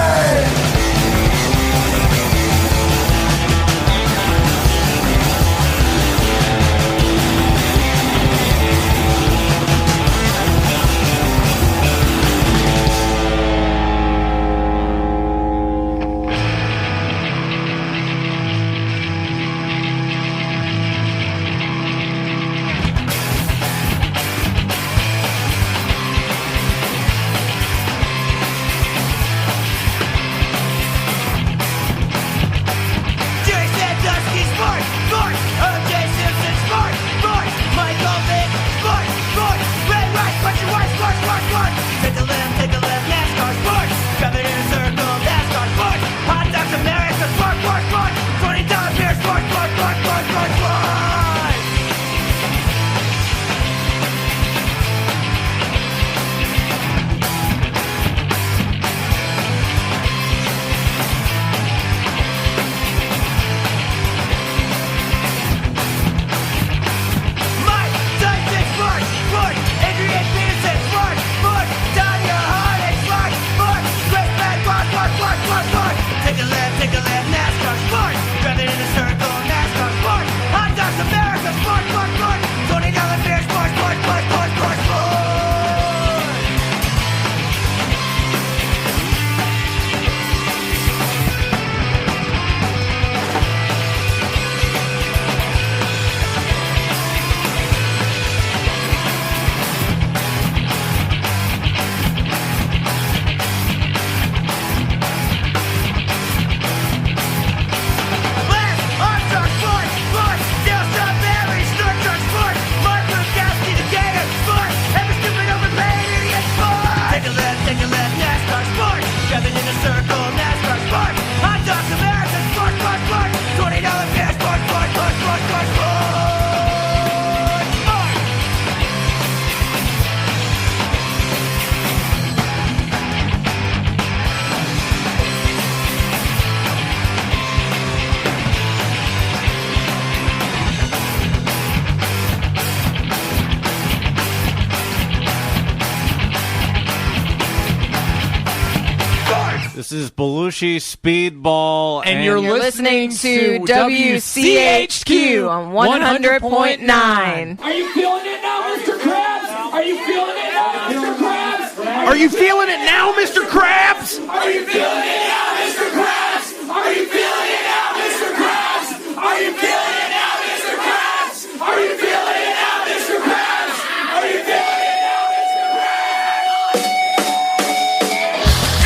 This is Belushi Speedball, and you're listening to WCHQ on 100.9. Are you feeling it now, Mr. Krabs? Are you feeling it now, Mr. Krabs? Are you feeling it now, Mr. Krabs? Are you feeling it now, Mr. Krabs? Are you feeling it now, Mr. Krabs? Are you feeling it now, Mr. Krabs? Are you feeling it now, Mr. Krabs? Are you feeling it now, Mr. Krabs?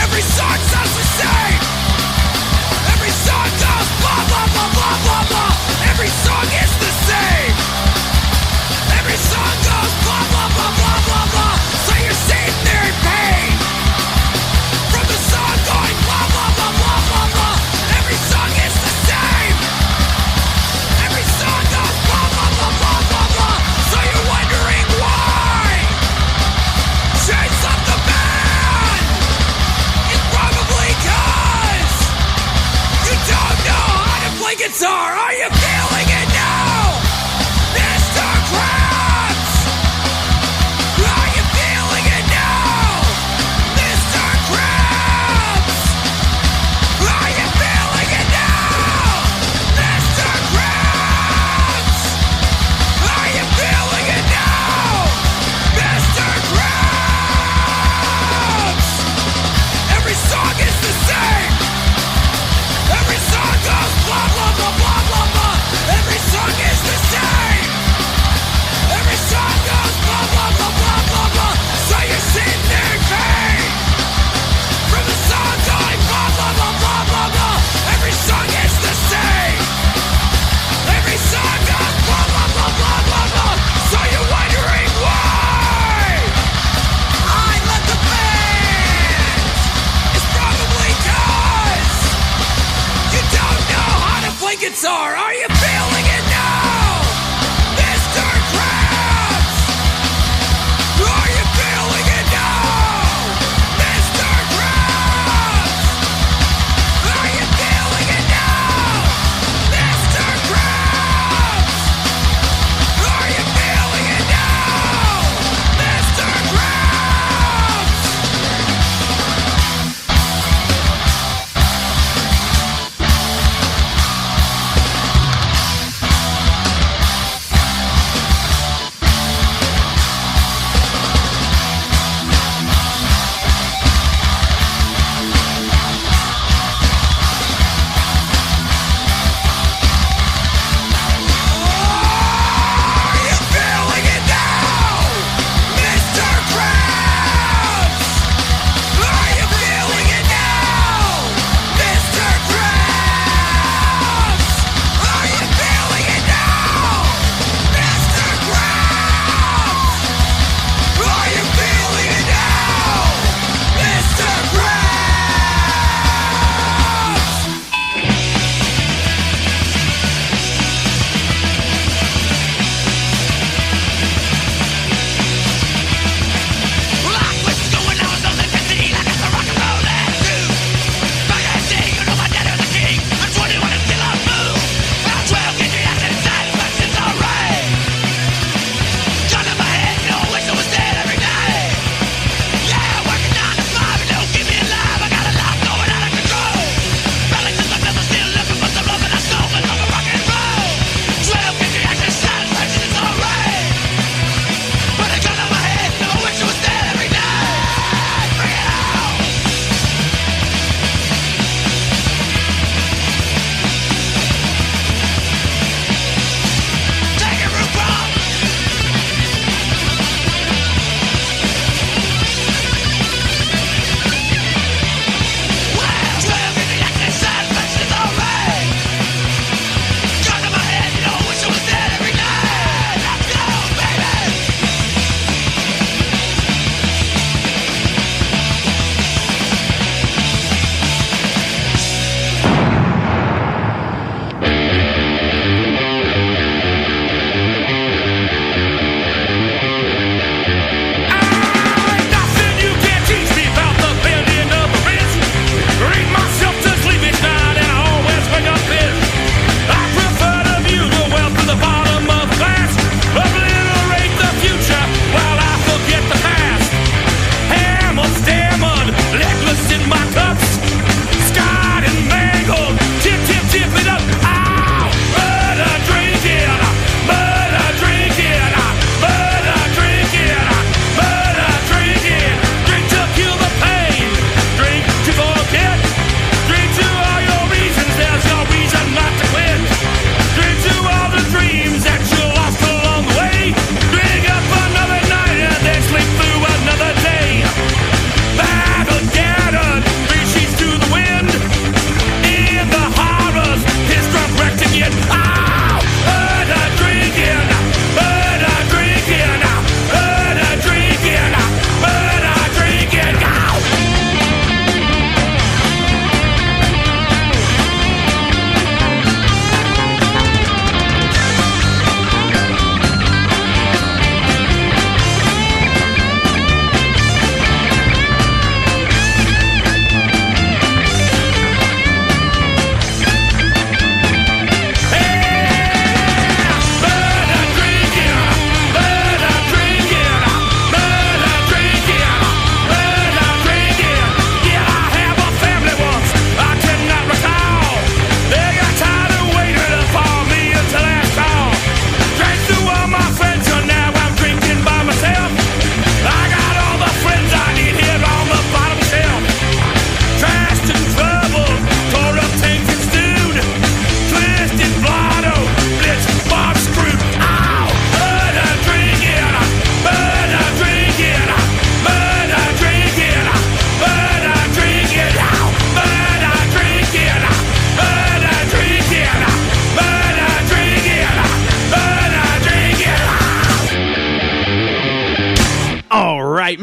Every song sounds the same. Every song goes blah, blah, blah, blah, blah, blah. Every song is the same. Every song goes blah, blah, blah, blah, blah, blah. So you're sitting there in pain from the song going blah, blah, blah, blah, blah, blah. Every song is the same. Every song goes blah, blah, blah, blah, blah, blah. So you're wondering why. Change up the band. It's probably 'cause you don't know how to play guitar. Are you feeling it now, Mr. Krabs? Are you feeling it now, Mr. Krabs? Are you feeling it now, Mr. Krabs? Are you feeling it now, Mr. Krabs? Every song is the same. Every song goes blah, blah, blah, blah, blah, blah. guitar. Are you feeling it now, Mr. Krabs? Are you feeling it now, Mr. Krabs? Are you feeling it now, Mr. Krabs? Are you feeling it now, Mr. Krabs?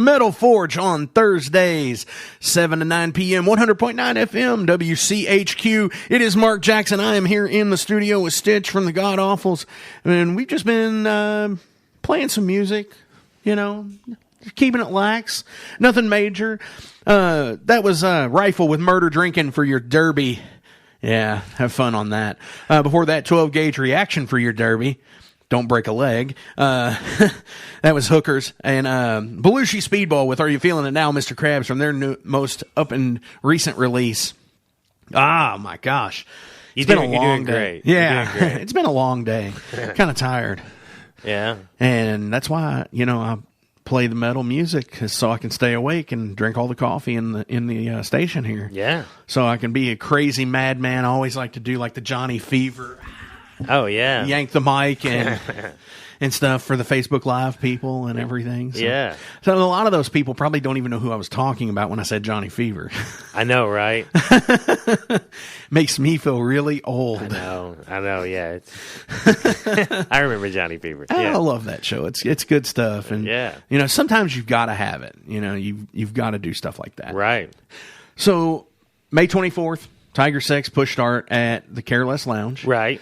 Metal Forge on Thursdays, 7 to 9 p.m., 100.9 FM, WCHQ. It is Mark Jackson. I am here in the studio with Stitch from the GODAWFULs, and we've just been playing some music, you know, keeping it lax, nothing major. That was Rifle with Murder Drinking for your derby. Yeah, have fun on that. Before that, 12-gauge reaction for your derby. Don't break a leg. That was Hookers. And Belushi Speedball with Are You Feeling It Now, Mr. Krabs, from their most up and recent release. Ah, my gosh. It's been a long day. Great. Yeah, great. It's been a long day. Kind of tired. Yeah. And that's why, you know, I play the metal music so I can stay awake and drink all the coffee in the station here. Yeah. So I can be a crazy madman. I always like to do like the Johnny Fever. Oh, yeah. Yank the mic and stuff for the Facebook Live people and everything. So, yeah. So a lot of those people probably don't even know who I was talking about when I said Johnny Fever. I know, right? Makes me feel really old. I know, yeah. I remember Johnny Fever. I Yeah. love that show. It's good stuff. And, yeah. you know, sometimes you've got to have it. You know, you've got to do stuff like that. Right. So, May 24th, Tiger Sex Push Start at the Careless Lounge. Right.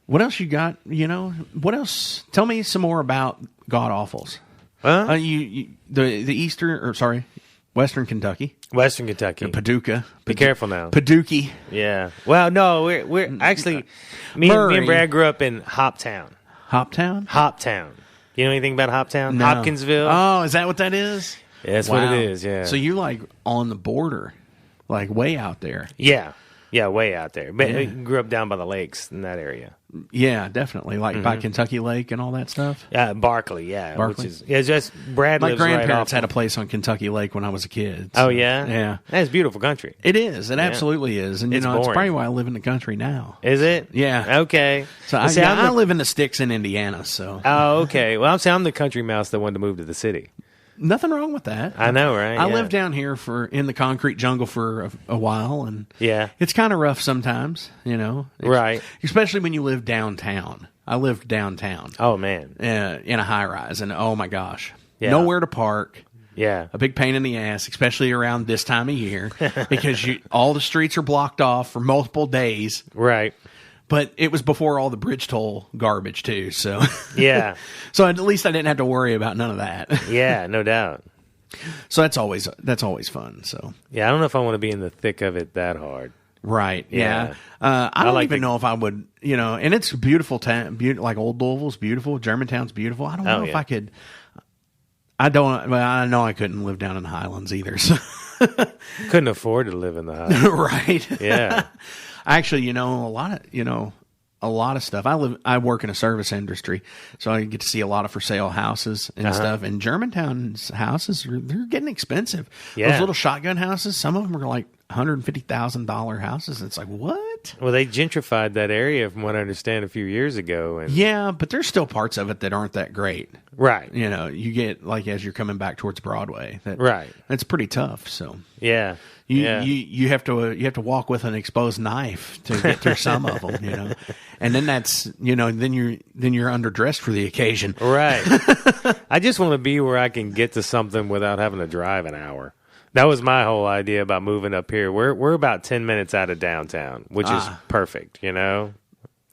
What else you got? You know, what else? Tell me some more about GODAWFULs. Huh? Western Kentucky. Western Kentucky. Paducah. Be careful now. Paducah. Yeah. Well, no, we're actually, me and Brad grew up in Hoptown. Hoptown? Hoptown. You know anything about Hoptown? No. Hopkinsville? Oh, is that what that is? Yeah, that's what it is, yeah. So you're like on the border, like way out there. Yeah. Yeah, way out there. But I grew up down by the lakes in that area. Yeah, definitely. Like by Kentucky Lake and all that stuff. Barkley, yeah. Barkley? Which is, it's just, Brad My lives right grandparents off had a place on Kentucky Lake when I was a kid. Oh, yeah? Yeah. That's beautiful country. It is. It absolutely is. And, you It's know, it's boring. probably why I live in the country now. Is it? Yeah. Okay. So Well, see, I live in the sticks in Indiana, so. Oh, okay. Well, I'm the country mouse that wanted to move to the city. Nothing wrong with that. I know, right? I Yeah. lived down here in the concrete jungle for a while, and Yeah. it's kind of rough sometimes, you know. Right. Especially when you live downtown. I lived downtown Oh, man. in a high rise, and oh my gosh, Yeah. nowhere to park. Yeah. A big pain in the ass, especially around this time of year, because all the streets are blocked off for multiple days. Right. But it was before all the bridge toll garbage too, so Yeah. so at least I didn't have to worry about none of that. Yeah, no doubt. So that's always fun. So Yeah, I don't know if I want to be in the thick of it that hard. right, yeah. Yeah. I don't like even know if I would, you know. And it's a beautiful town, like Old Louisville's beautiful, Germantown's beautiful. I don't know if yeah. I could. I don't. Well, I know I couldn't live down in the Highlands either. So Couldn't afford to live in the house. right, Yeah. Actually, you know, a lot of stuff. I work in a service industry, so I get to see a lot of for sale houses and stuff. And Germantown's houses, they're getting expensive. Yeah. Those little shotgun houses, some of them are like $150,000 houses. It's like, what? Well, they gentrified that area, from what I understand, a few years ago. And Yeah, but there's still parts of it that aren't that great. Right. You know, you get like as you're coming back towards Broadway. Right. That's pretty tough. So Yeah. you have to walk with an exposed knife to get through some of them. You know, and then that's then you're underdressed for the occasion. Right. I just want to be where I can get to something without having to drive an hour. That was my whole idea about moving up here. We're about 10 minutes out of downtown, which is perfect, you know?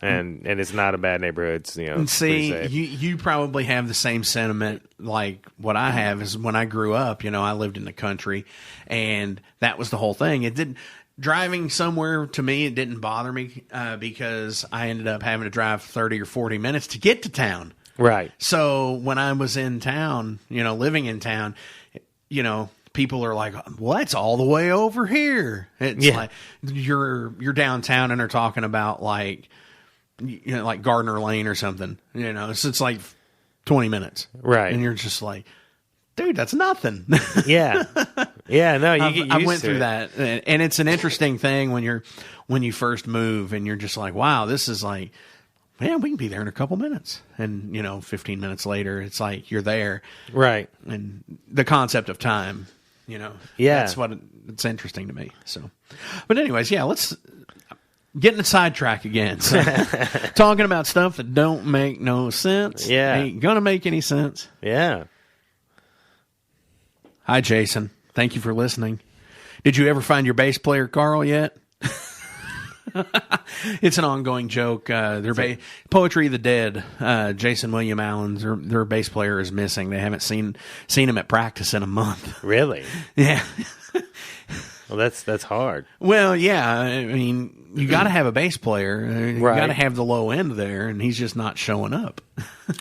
And it's not a bad neighborhood. It's, you know, And see, pretty safe. you probably have the same sentiment like what I have is when I grew up, I lived in the country and that was the whole thing. It didn't driving somewhere to me, it didn't bother me because I ended up having to drive 30 or 40 minutes to get to town. Right. So when I was in town, living in town, people are like, well, that's all the way over here. It's like you're downtown and they're talking about like Gardner Lane or something, so it's like 20 minutes. Right. And you're just like, dude, that's nothing. Yeah. Yeah. No, you get used to I went through it. that. And it's an interesting thing when you first move and you're just like, wow, this is like, man, we can be there in a couple minutes. And, 15 minutes later, it's like you're there. Right. And the concept of time, that's what it's interesting to me. So, but anyways, yeah, let's get in the sidetrack again. So, talking about stuff that don't make no sense. Yeah. Ain't gonna make any sense. Yeah. Hi, Jason. Thank you for listening. Did you ever find your bass player, Carl, yet? It's an ongoing joke. Poetry of the Dead, Jason William Allen's, their bass player is missing. They haven't seen him at practice in a month. Really? Yeah. Well, that's hard. Well, yeah. I mean, you got to have a bass player. You got to have the low end there, and he's just not showing up.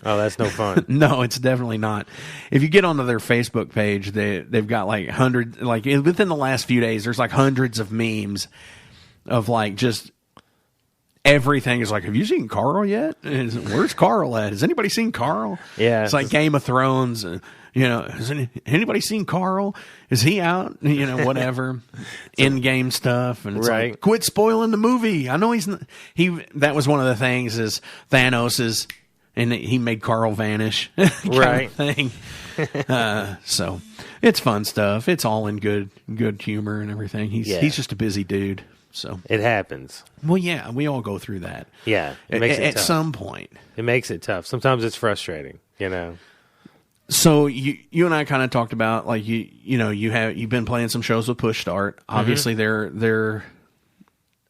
Oh, that's no fun. No, it's definitely not. If you get onto their Facebook page, they've got like hundreds. Like within the last few days, there's like hundreds of memes of like just everything is like, have you seen Carl yet? Where's Carl at? Has anybody seen Carl? Yeah, it's like Game of Thrones. Has anybody seen Carl? Is he out? Whatever. In-game stuff. And it's like, quit spoiling the movie. I know he's not. That was one of the things is Thanos is, and he made Carl vanish. Kind of thing. So it's fun stuff. It's all in good humor and everything. He's just a busy dude. So it happens. Well, yeah, we all go through that. Yeah, it makes it tough. At some point. It makes it tough. Sometimes it's frustrating, So you and I kind of talked about like you've been playing some shows with Push Start. Obviously, they're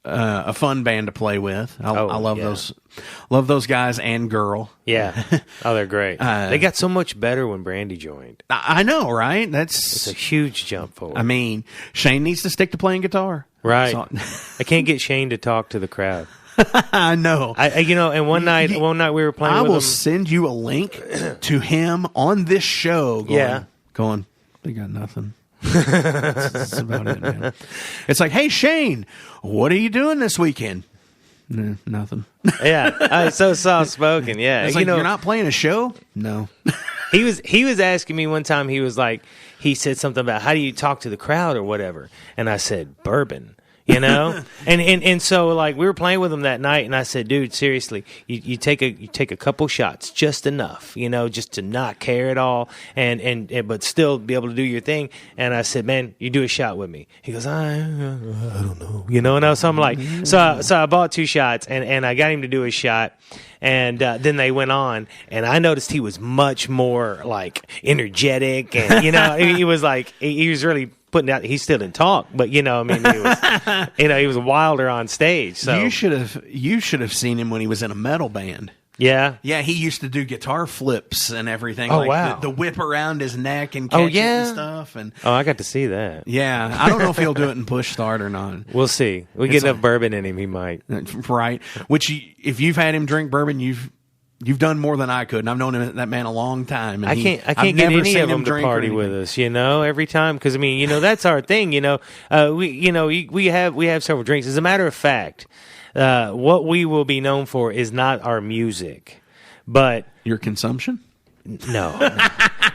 a fun band to play with. I love those guys and girl. Yeah, oh, they're great. They got so much better when Brandy joined. I know, right? It's a huge jump forward. I mean, Shane needs to stick to playing guitar. Right. I can't get Shane to talk to the crowd. I know. And one night we were playing. I with will him. send you a link to him on this show. Going. They got nothing. That's about it, man. It's like, hey Shane, what are you doing this weekend? Nothing. Yeah, so soft spoken. Yeah, it's like, you're not playing a show. No. He was asking me one time. He was like, he said something about how do you talk to the crowd or whatever, and I said bourbon. And so like we were playing with him that night, and I said, dude, seriously, you take a couple shots, just enough, just to not care at all, and but still be able to do your thing. And I said, man, you do a shot with me. He goes, I don't know, and so I'm like, so I bought 2 shots, and I got him to do a shot. And then they went on, and I noticed he was much more like energetic, and he was like he was really putting out. He still didn't talk, but he was he was wilder on stage. So you should have seen him when he was in a metal band. Yeah, he used to do guitar flips and everything. Oh, like wow. The whip around his neck and catch it and stuff. And I got to see that. Yeah, I don't know if he'll do it in Push Start or not. We'll see. We get enough bourbon in him, he might. Right. Which if you've had him drink bourbon, you've done more than I could, and I've known that man a long time. And I can't get any of them to party with us, every time, because that's our thing. We have several drinks. As a matter of fact, what we will be known for is not our music, but your consumption. No,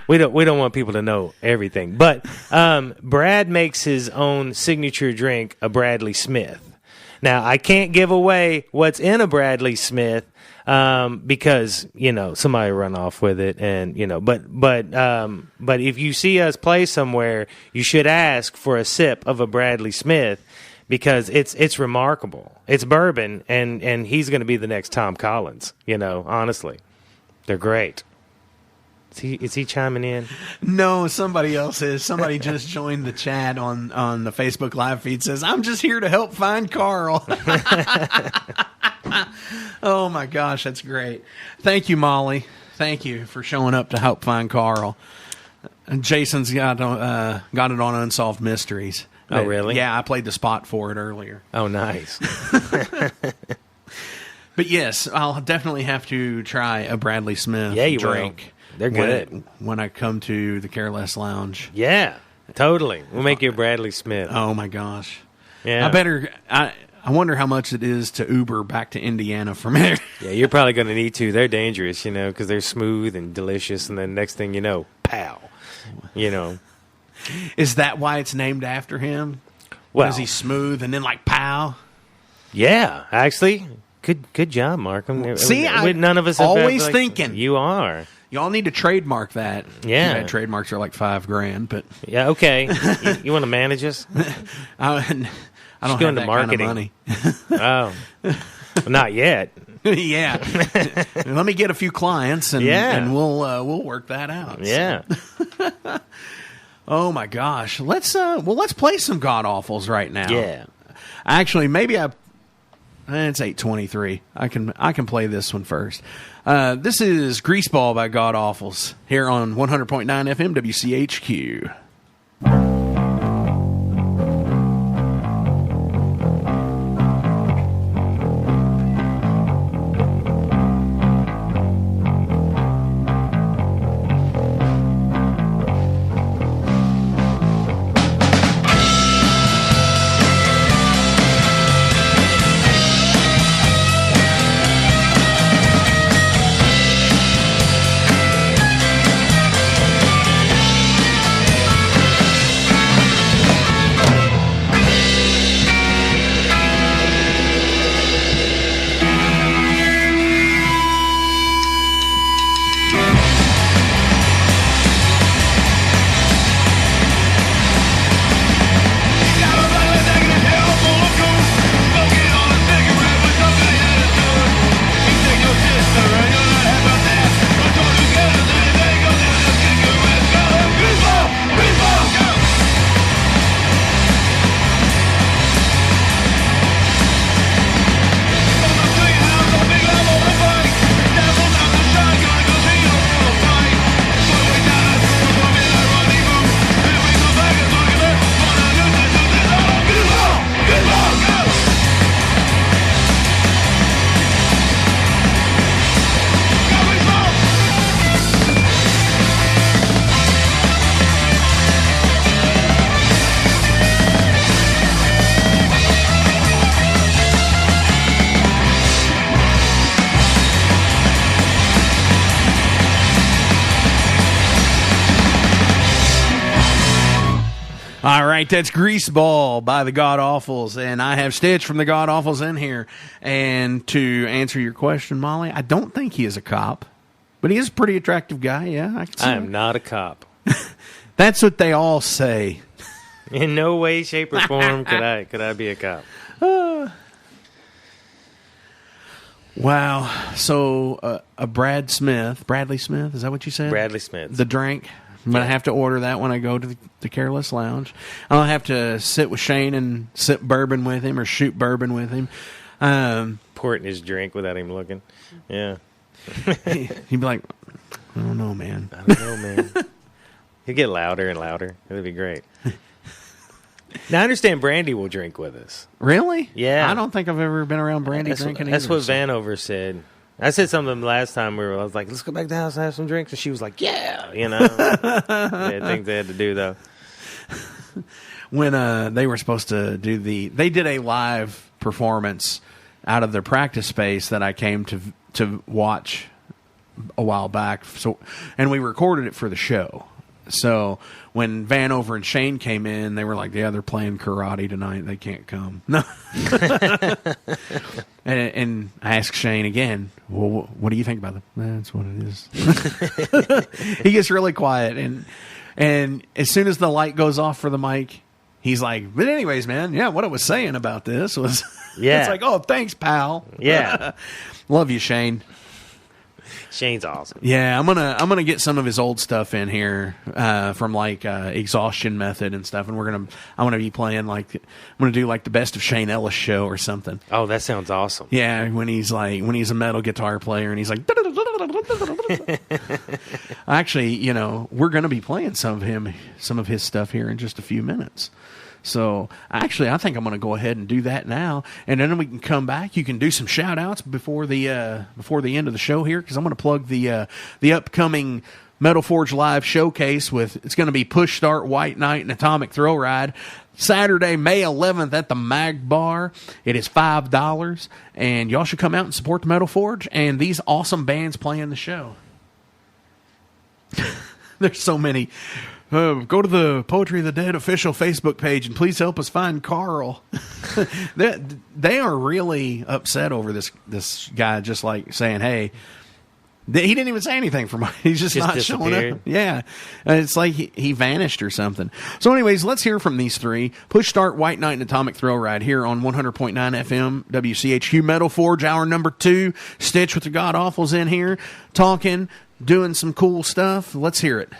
we don't want people to know everything. But Brad makes his own signature drink, a Bradley Smith. Now I can't give away what's in a Bradley Smith. Because somebody run off with it, and but if you see us play somewhere, you should ask for a sip of a Bradley Smith, because it's remarkable. It's bourbon, and he's going to be the next Tom Collins. Honestly, they're great. Is he chiming in? No, somebody else is. Somebody just joined the chat on the Facebook Live feed. Says, I'm just here to help find Carl. Oh my gosh, that's great. Thank you, Molly. Thank you for showing up to help find Carl. And Jason's got it on Unsolved Mysteries. Oh, really? Yeah, I played the spot for it earlier. Oh, nice. But yes, I'll definitely have to try a Bradley Smith drink. Will. They're good. When I come to the Careless Lounge. Yeah, totally. We'll make you a Bradley Smith. Oh my gosh. Yeah. I wonder how much it is to Uber back to Indiana from here. Yeah, you're probably going to need to. They're dangerous, because they're smooth and delicious, and then next thing you know, pow. Is that why it's named after him? Well, is he smooth and then like pow? Yeah, actually, good job, Markham. See, none of us always thinking. You are. Y'all need to trademark that. Yeah, trademarks are like $5,000, but yeah, okay. you want to manage us? I don't have that marketing. kind of money. Oh, well, not yet. Yeah, let me get a few clients, and we'll work that out. Yeah. Oh my gosh. Let's play some God-Awfuls right now. Yeah. Actually, maybe it's 8:23. I can play this one first. This is Greaseball by God-Awfuls here on 100.9 FM WCHQ. All right, that's Greaseball by the God-Awfuls, and I have Stitch from the God-Awfuls in here. And to answer your question, Molly, I don't think he is a cop, but he is a pretty attractive guy, yeah. I am not a cop. That's what they all say. In no way, shape, or form could I be a cop. Wow. So a Bradley Smith, is that what you said? Bradley Smith. The drink. I'm going to have to order that when I go to the Careless Lounge. I'll have to sit with Shane and sip bourbon with him or shoot bourbon with him. Pour it in his drink without him looking. Yeah. He'd be like, I don't know, man. I don't know, man. He'll get louder and louder. It'll be great. Now, I understand Brandy will drink with us. Really? Yeah. I don't think I've ever been around Brandy drinking That's either, what Vanover said. I said something last time I was like, let's go back to the house and have some drinks. And she was like, yeah, you know. Yeah, things they had to do, though. When they were supposed to do they did a live performance out of their practice space that I came to watch a while back. So, and we recorded it for the show. So when Vanover and Shane came in, they were like, yeah, they're playing karate tonight. They can't come. No. and I asked Shane again, well, what do you think about them? That's what it is. He gets really quiet. And as soon as the light goes off for the mic, he's like, but anyways, man, yeah, what I was saying about this was, yeah. It's like, oh, thanks, pal. Yeah. Love you, Shane. Shane's awesome. Yeah, I'm gonna get some of his old stuff in here from like Exhaustion Method and stuff, and I'm gonna be playing I'm gonna do like the Best of Shane Ellis show or something. Oh, that sounds awesome. Yeah, when he's a metal guitar player and he's like. Actually, we're gonna be playing some of his stuff here in just a few minutes. So, actually, I think I'm going to go ahead and do that now, and then we can come back. You can do some shout-outs before the end of the show here, because I'm going to plug the upcoming Metal Forge Live showcase it's going to be Push Start, White Knight, and Atomic Thrill Ride. Saturday, May 11th at the Mag Bar. It is $5, and y'all should come out and support the Metal Forge and these awesome bands playing the show. There's so many. Go to the Poetry of the Dead official Facebook page and please help us find Carl. They are really upset over this guy just like saying, hey, he didn't even say anything for me. He's just not showing up. Yeah. It's like he vanished or something. So anyways, let's hear from these three. Push Start, White Knight, and Atomic Thrill Ride here on 100.9 FM WCHQ Metal Forge, hour number 2. Stitch with the God-Awfuls in here, talking, doing some cool stuff. Let's hear it.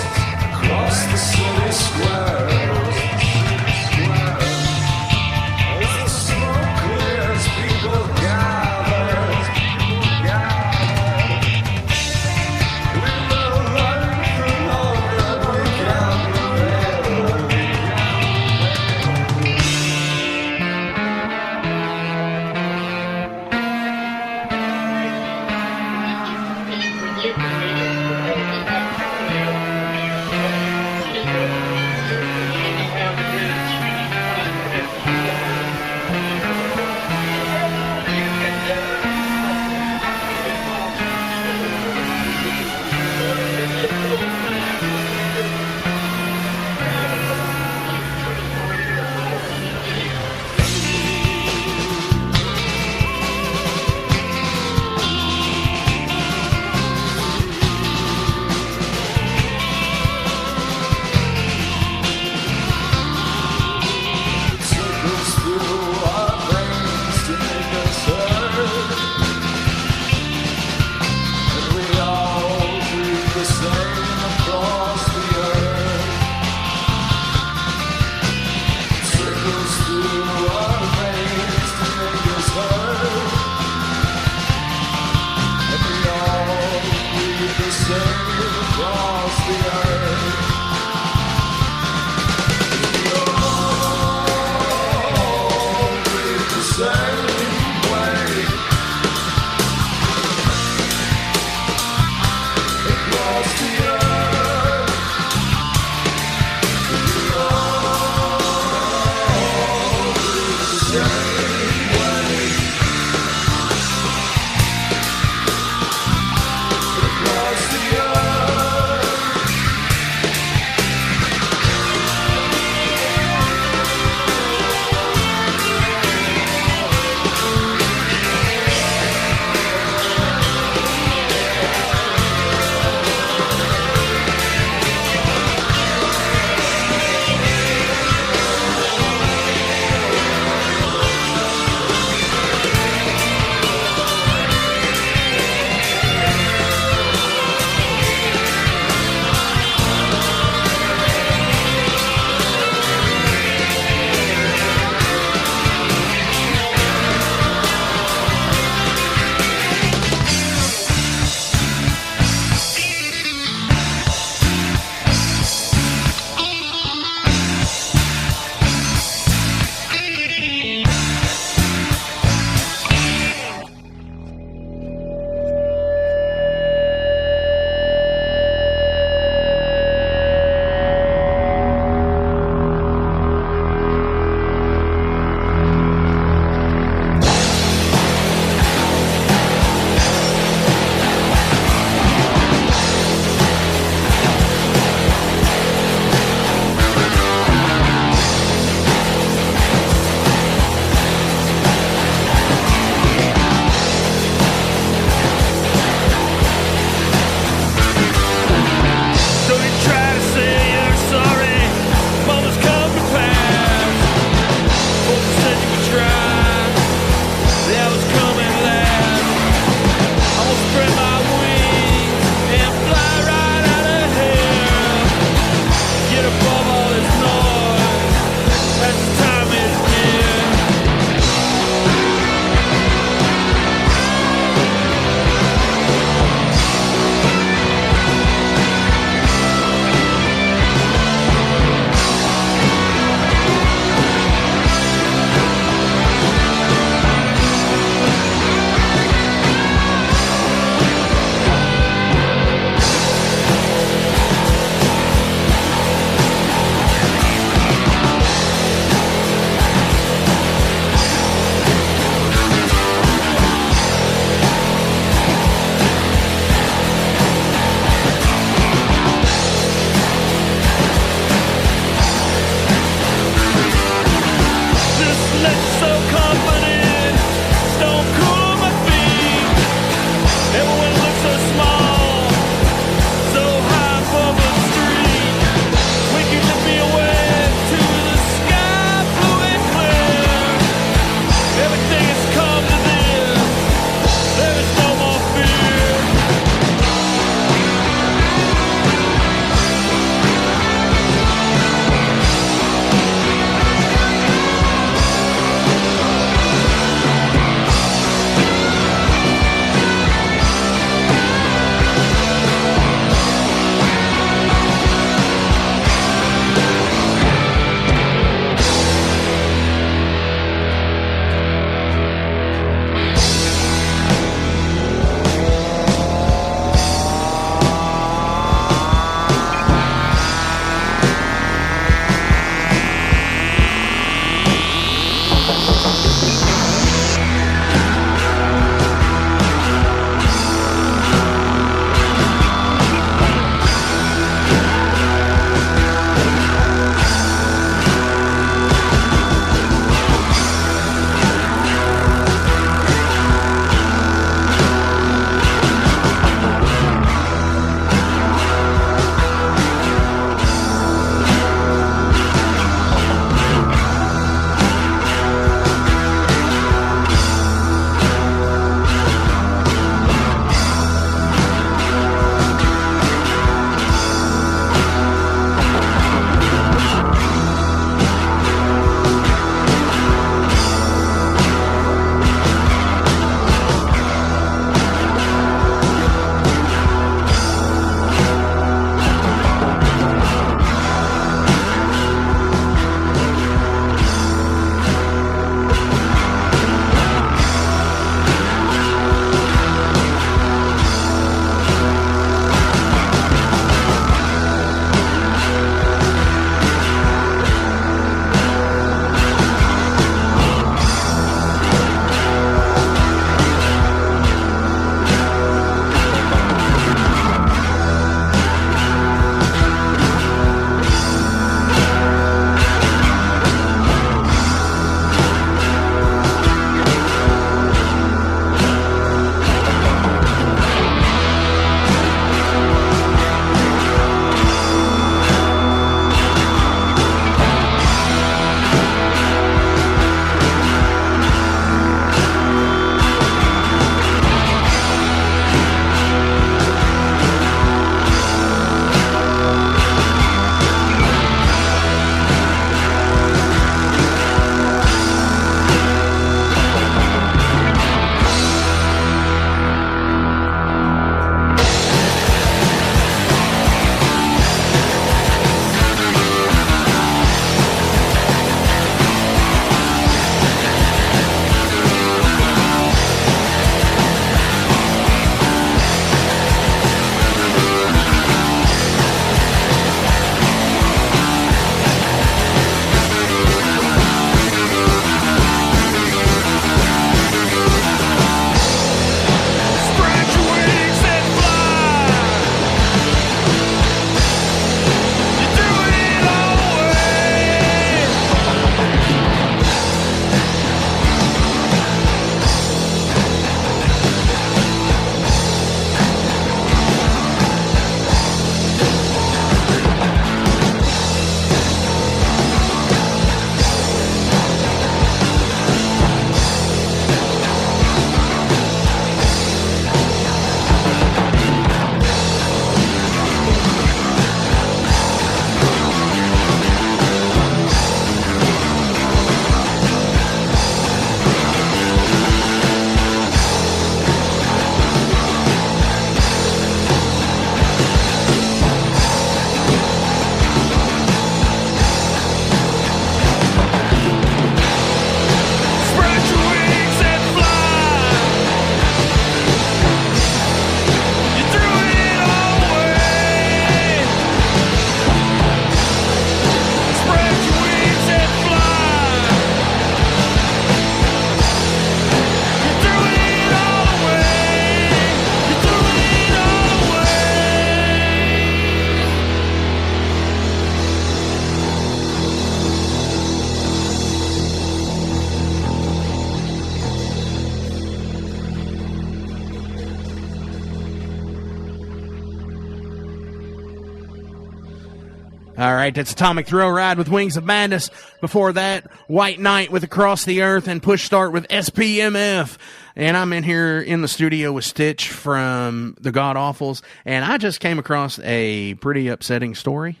All right, that's Atomic Thrill Ride with Wings of Madness. Before that, White Knight with Across the Earth and Push Start with SPMF. And I'm in here in the studio with Stitch from the GODAWFULs, and I just came across a pretty upsetting story,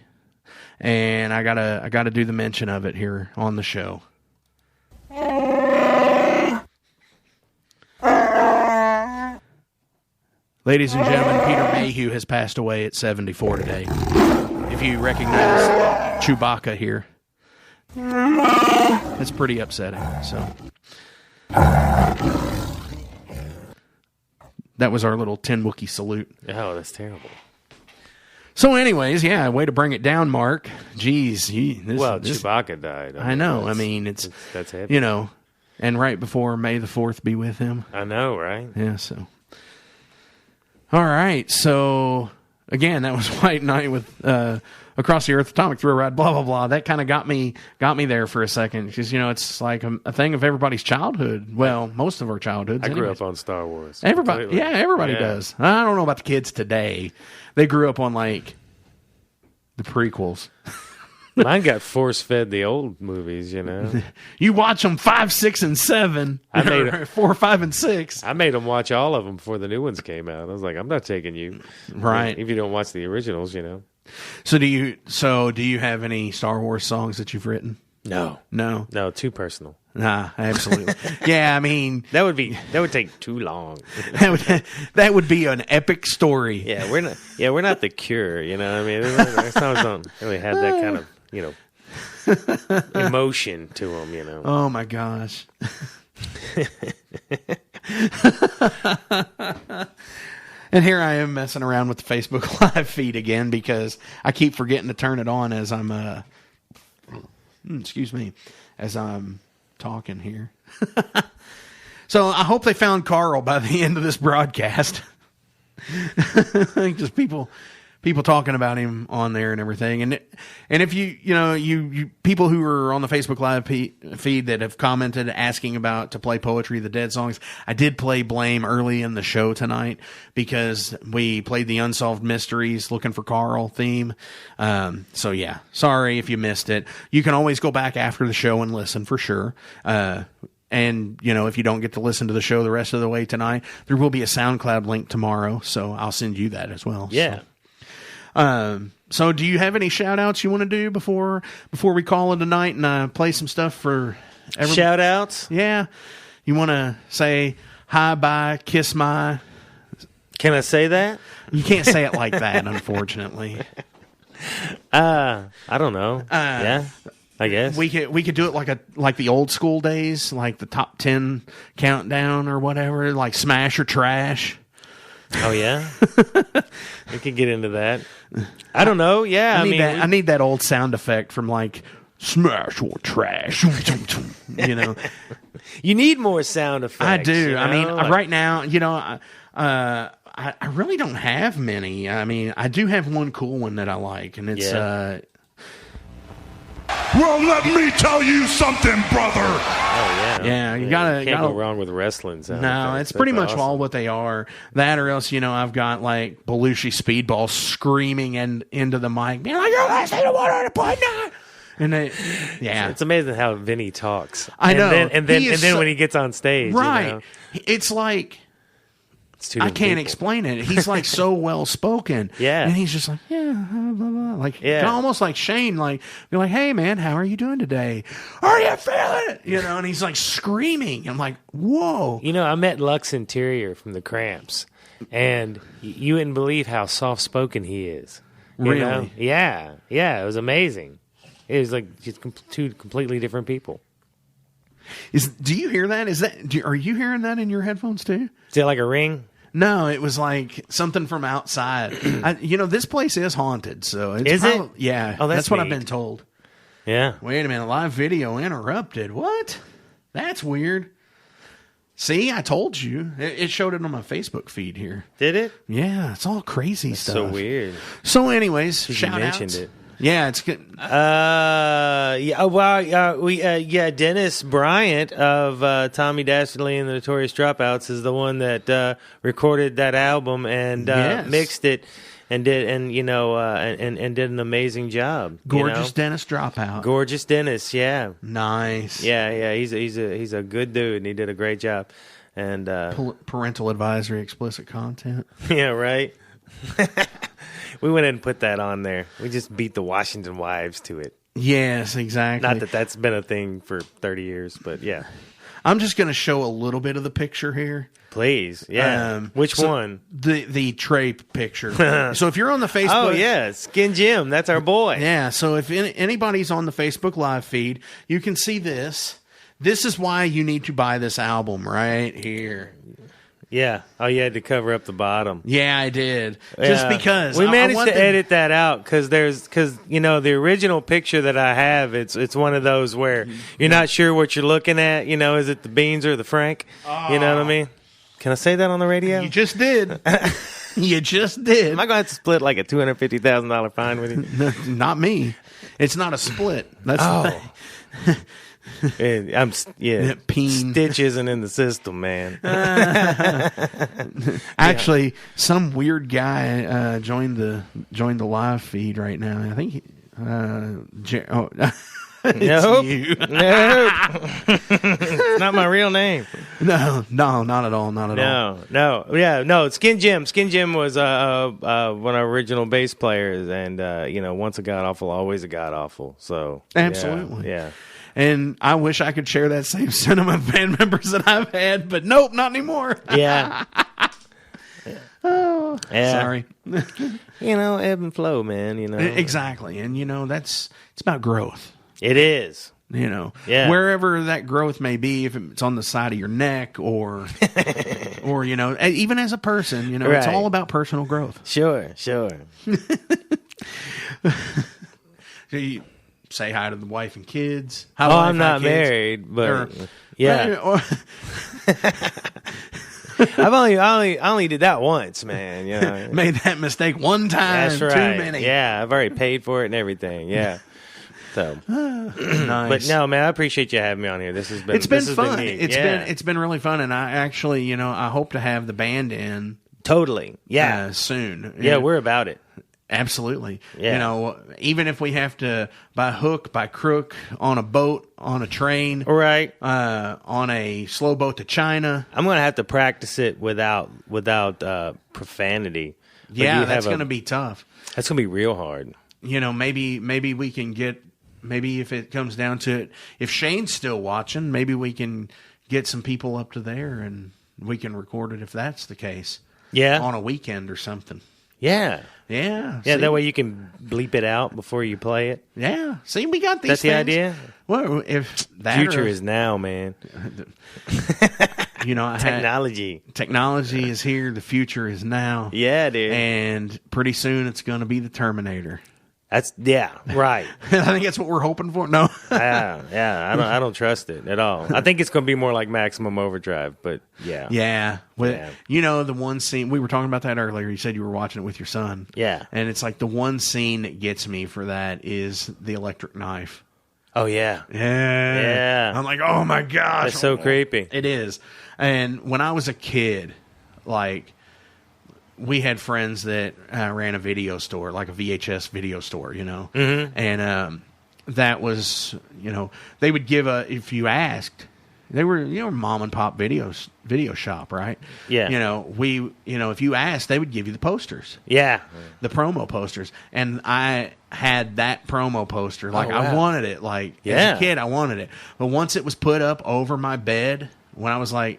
and I gotta do the mention of it here on the show. Ladies and gentlemen, Peter Mayhew has passed away at 74 today. If you recognize Chewbacca here, it's pretty upsetting. So that was our little Tin Wookiee salute. Oh, that's terrible. So anyways, yeah, way to bring it down, Mark. Jeez. Chewbacca died. I know. I mean, that's heavy. You know, and right before May the 4th be with him. I know, right? Yeah, so. All right, so again, that was White Knight with Across the Earth, Atomic Thrill Ride, blah blah blah. That kind of got me there for a second because it's like a thing of everybody's childhood. Well, most of our childhoods. I grew up on Star Wars. Everybody completely. does. I don't know about the kids today. They grew up on like the prequels. Mine got force-fed the old movies, You watch them 5, 6, and 7. I made 4, 5, and 6. I made them watch all of them before the new ones came out. I was like, I'm not taking you, right? If you don't watch the originals, So do you have any Star Wars songs that you've written? No, too personal. Nah, absolutely. Yeah, I mean that would take too long. that would be an epic story. Yeah, we're not the Cure. I mean, our songs don't really have that kind of emotion to them. Oh my gosh. And here I am messing around with the Facebook Live feed again because I keep forgetting to turn it on as I'm as I'm talking here. So I hope they found Carl by the end of this broadcast. Just people talking about him on there and everything. And if you people who are on the Facebook Live feed that have commented asking about to play Poetry of the Dead songs, I did play Blame early in the show tonight because we played the Unsolved Mysteries Looking for Carl theme. So yeah, sorry if you missed it. You can always go back after the show and listen for sure. And, if you don't get to listen to the show the rest of the way tonight, there will be a SoundCloud link tomorrow. So I'll send you that as well. Yeah. So do you have any shout outs you want to do before we call it a night and play some stuff for everybody? Shout outs? Yeah. You want to say hi, bye, kiss my. Can I say that? You can't say it like that, unfortunately. I don't know. Yeah. I guess we could do it like the old school days, like the top 10 countdown or whatever, like smash or trash. Oh yeah, we could get into that. I don't know. Yeah, I need that old sound effect from like smash or trash. You need more sound effects. I do. I mean, right now, I really don't have many. I mean, I do have one cool one that I like, and it's well, let me tell you something, brother. Oh yeah, yeah. You gotta go wrong with wrestling sound No, effects. it's pretty That's much all what they are. That or else, I've got like Belushi Speedball screaming into the mic, being like, "You're listening to 100.9." And it's amazing how Vinny talks. I know, and then when he gets on stage, right? It's like. I can't explain it. He's like so well spoken. Yeah. And he's just like, blah, blah, blah. Like, almost like Shane, like, be like, hey man, how are you doing today? Are you feeling it? And he's like screaming. I'm like, whoa. I met Lux Interior from the Cramps, and you wouldn't believe how soft spoken he is. Really? Yeah. Yeah. It was amazing. It was like just two completely different people. Do you hear that? Are you hearing that in your headphones too? Is it like a ring? No, it was like something from outside. This place is haunted, so it's is it? Yeah, oh, that's what neat. I've been told. Yeah. Wait a minute, live video interrupted. What? That's weird. See, I told you. It showed it on my Facebook feed here. Did it? Yeah, it's all crazy That's stuff. so weird. So, anyways, shout mentioned it. Yeah, it's good. Dennis Bryant of Tommy Dastardly and the Notorious Dropouts is the one that recorded that album and mixed it. and did and did an amazing job. Gorgeous Dennis Dropout. Gorgeous Dennis, yeah. Nice. Yeah. He's a good dude, and he did a great job. And parental advisory, explicit content. Yeah, right. We went ahead and put that on there. We just beat the Washington Wives to it. Yes, exactly. Not that that's been a thing for 30 years, but yeah. I'm just going to show a little bit of the picture here. Please, yeah. Which one? The Trey picture. So if you're on the Facebook... Oh, yeah, Skin Jim. That's our boy. Yeah, so if anybody's on the Facebook Live feed, you can see this. This is why you need to buy this album right here. Yeah. Oh, you had to cover up the bottom. Yeah, I did. Just because. We managed to edit that out because the original picture that I have, it's one of those where you're not sure what you're looking at. Is it the beans or the Frank? You know what I mean? Can I say that on the radio? You just did. You just did. Am I going to have to split like a $250,000 fine with you? No, not me. It's not a split. That's I'm Stitch isn't in the system, man. Actually, some weird guy joined the live feed right now. I think Nope. You. Nope. It's not my real name. No, not at all. Not at all. No. Yeah, no. Skin Jim. Skin Jim was one of our original bass players, and once a godawful, always a godawful. So absolutely, yeah. And I wish I could share that same sentiment with band members that I've had, but nope, not anymore. Yeah. Oh, yeah. Sorry. Ebb and flow, man. Exactly, and it's about growth. It is. Wherever that growth may be, if it's on the side of your neck or even as a person, right. It's all about personal growth. Sure. So you say hi to the wife and kids. I'm not married, but yeah. I only did that once, man. Made that mistake one time. That's right. Too many. Yeah, I've already paid for it and everything. Yeah. So, nice. But no, man, I appreciate you having me on here. This has been fun. Been it's been really fun, and I actually, I hope to have the band in totally. Yeah, soon. Yeah, we're about it. Absolutely. Yeah. Even if we have to by hook, by crook, on a boat, on a train, right, on a slow boat to China. I'm going to have to practice it without profanity. Yeah, that's going to be tough. That's going to be real hard. Maybe we can get. Maybe if it comes down to it, if Shane's still watching, maybe we can get some people up to there and we can record it if that's the case. Yeah. On a weekend or something. Yeah. Yeah. Yeah, that way you can bleep it out before you play it. Yeah. See, we got these That's things. the idea? Well, if that future is now, man. Technology. Technology is here. The future is now. Yeah, dude. And pretty soon it's going to be the Terminator. Right. I think that's what we're hoping for. No. Yeah. I don't trust it at all. I think it's going to be more like Maximum Overdrive, but yeah. Yeah. The one scene, we were talking about that earlier. You said you were watching it with your son. Yeah. And it's like the one scene that gets me for that is the electric knife. Oh, yeah. Yeah. I'm like, oh my gosh. That's so creepy. It is. And when I was a kid, we had friends that ran a video store, like a VHS video store, Mm-hmm. And that was, they would give if you asked, they were, mom and pop video shop, right? Yeah. If you asked, they would give you the posters. Yeah. The promo posters. And I had that promo poster. Wow. I wanted it. As a kid, I wanted it. But once it was put up over my bed, when I was 8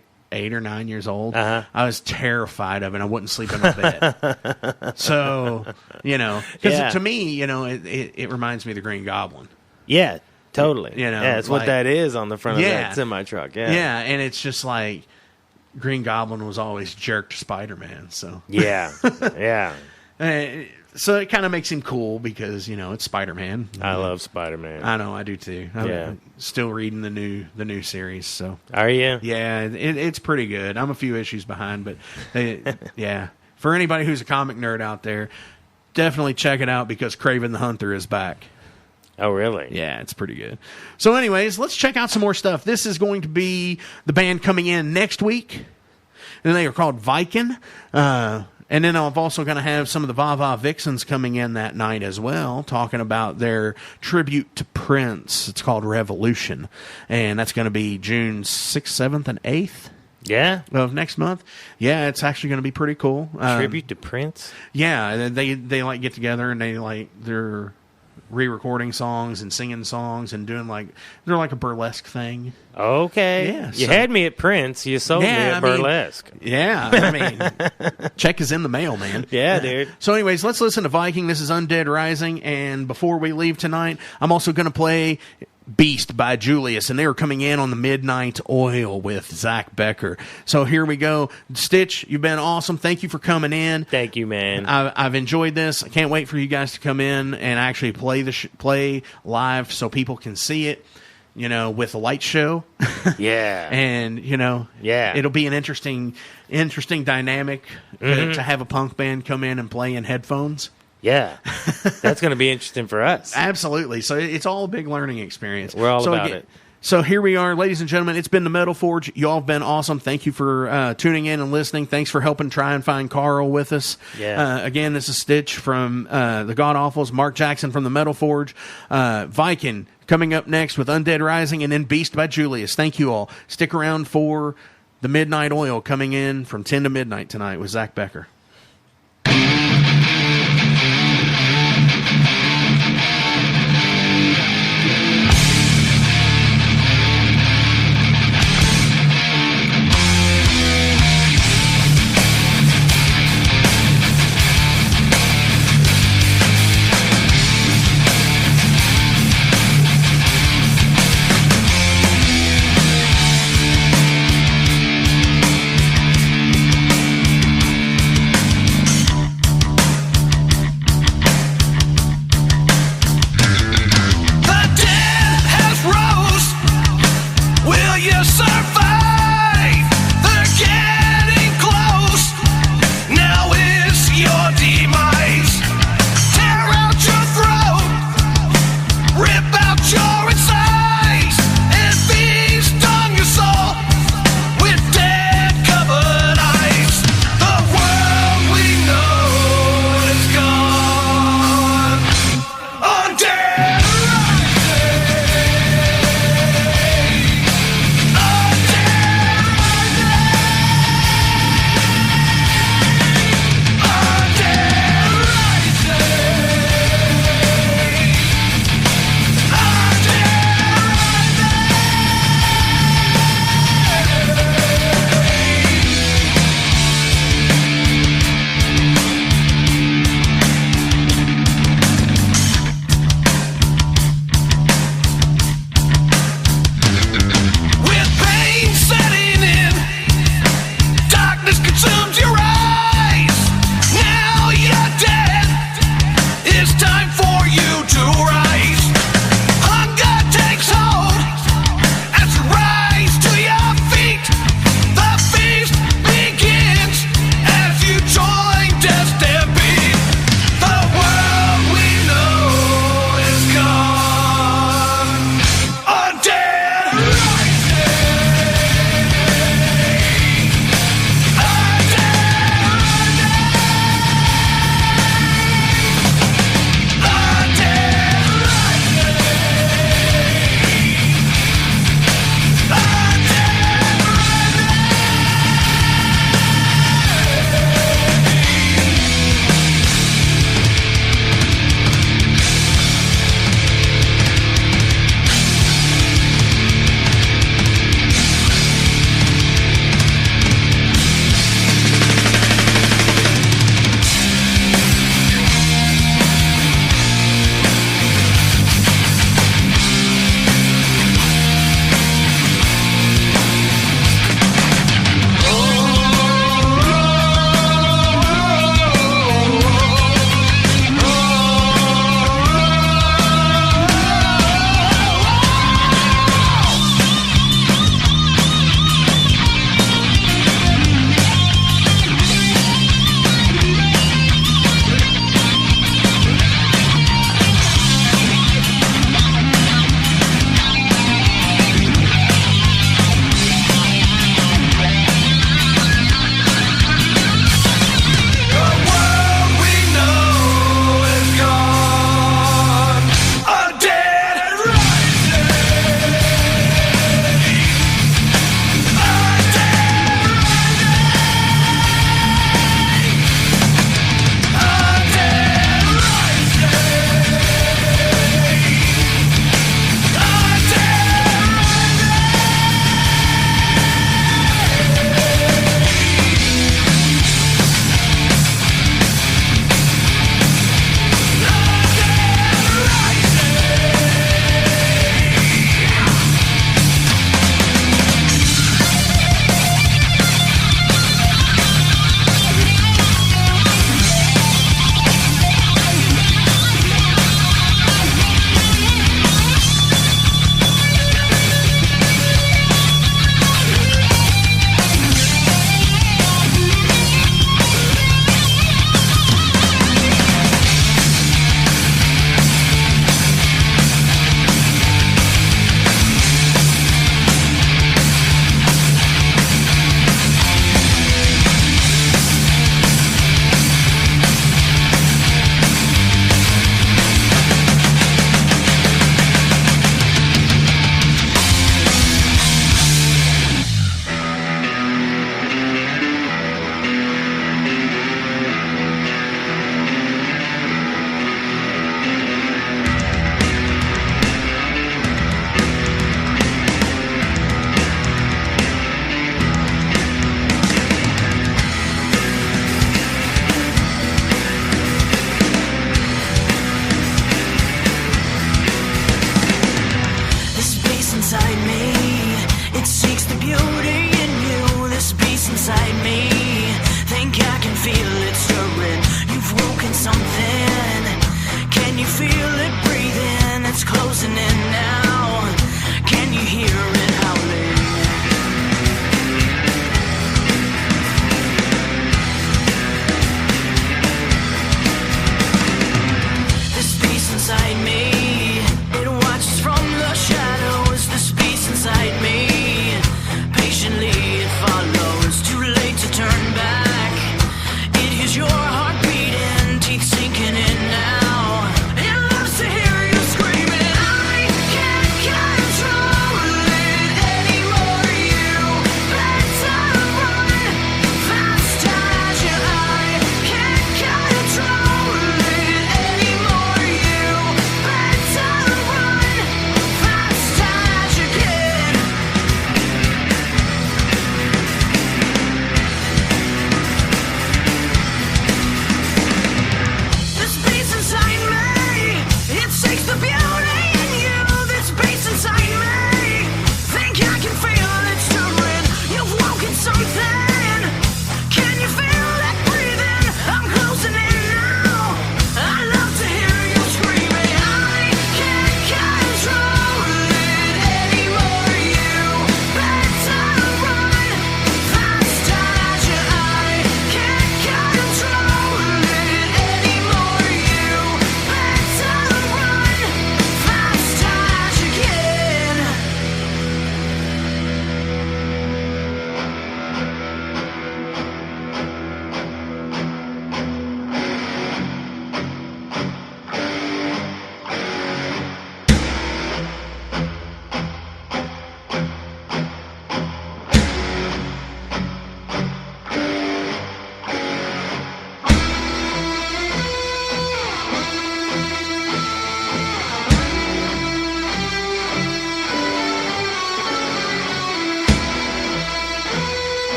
or 9 years old, I was terrified of it. I wouldn't sleep in my bed. So, because to me, it reminds me of the Green Goblin. Yeah, totally. It's what that is on the front of that semi-truck. Yeah. Yeah, and it's just like Green Goblin was always jerked Spider-Man. So yeah. So it kind of makes him cool because, it's Spider-Man. I love Spider-Man. I know, I do too. I'm still reading the new series. So are you? Yeah, it's pretty good. I'm a few issues behind, but for anybody who's a comic nerd out there, definitely check it out because Kraven the Hunter is back. Oh, really? Yeah, it's pretty good. So anyways, let's check out some more stuff. This is going to be the band coming in next week. And they are called Viking. And then I'm also going to have some of the Va Vixens coming in that night as well, talking about their tribute to Prince. It's called Revolution. And that's going to be June 6th, 7th, and 8th. Yeah. Of next month. Yeah, it's actually going to be pretty cool. Tribute to Prince? Yeah, they like get together and they're re-recording songs and singing songs and doing they're like a burlesque thing. Okay. Yeah. You had me at Prince. You sold me at burlesque. Check is in the mail, man. Yeah, dude. So anyways, let's listen to Viking. This is Undead Rising. And before we leave tonight, I'm also going to play Beast by Julius, and they were coming in on the Midnight Oil with Zach Becker. So here we go. Stitch, you've been awesome. Thank you for coming in. Thank you, man. I've enjoyed this. I can't wait for you guys to come in and actually play live so people can see it, with a light show. Yeah. And, it'll be an interesting dynamic to have a punk band come in and play in headphones. Yeah, that's going to be interesting for us. Absolutely. So it's all a big learning experience. We're all about it. So here we are, ladies and gentlemen. It's been the Metal Forge. You all have been awesome. Thank you for tuning in and listening. Thanks for helping try and find Carl with us. Yeah. Again, this is Stitch from the GODAWFULs, Mark Jackson from the Metal Forge, Viking coming up next with Undead Rising, and then Beast by Julius. Thank you all. Stick around for the Midnight Oil coming in from 10 to midnight tonight with Zach Becker.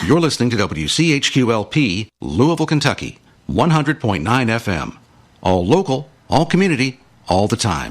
You're listening to WCHQ-LP, Louisville, Kentucky, 100.9 FM. All local, all community, all the time.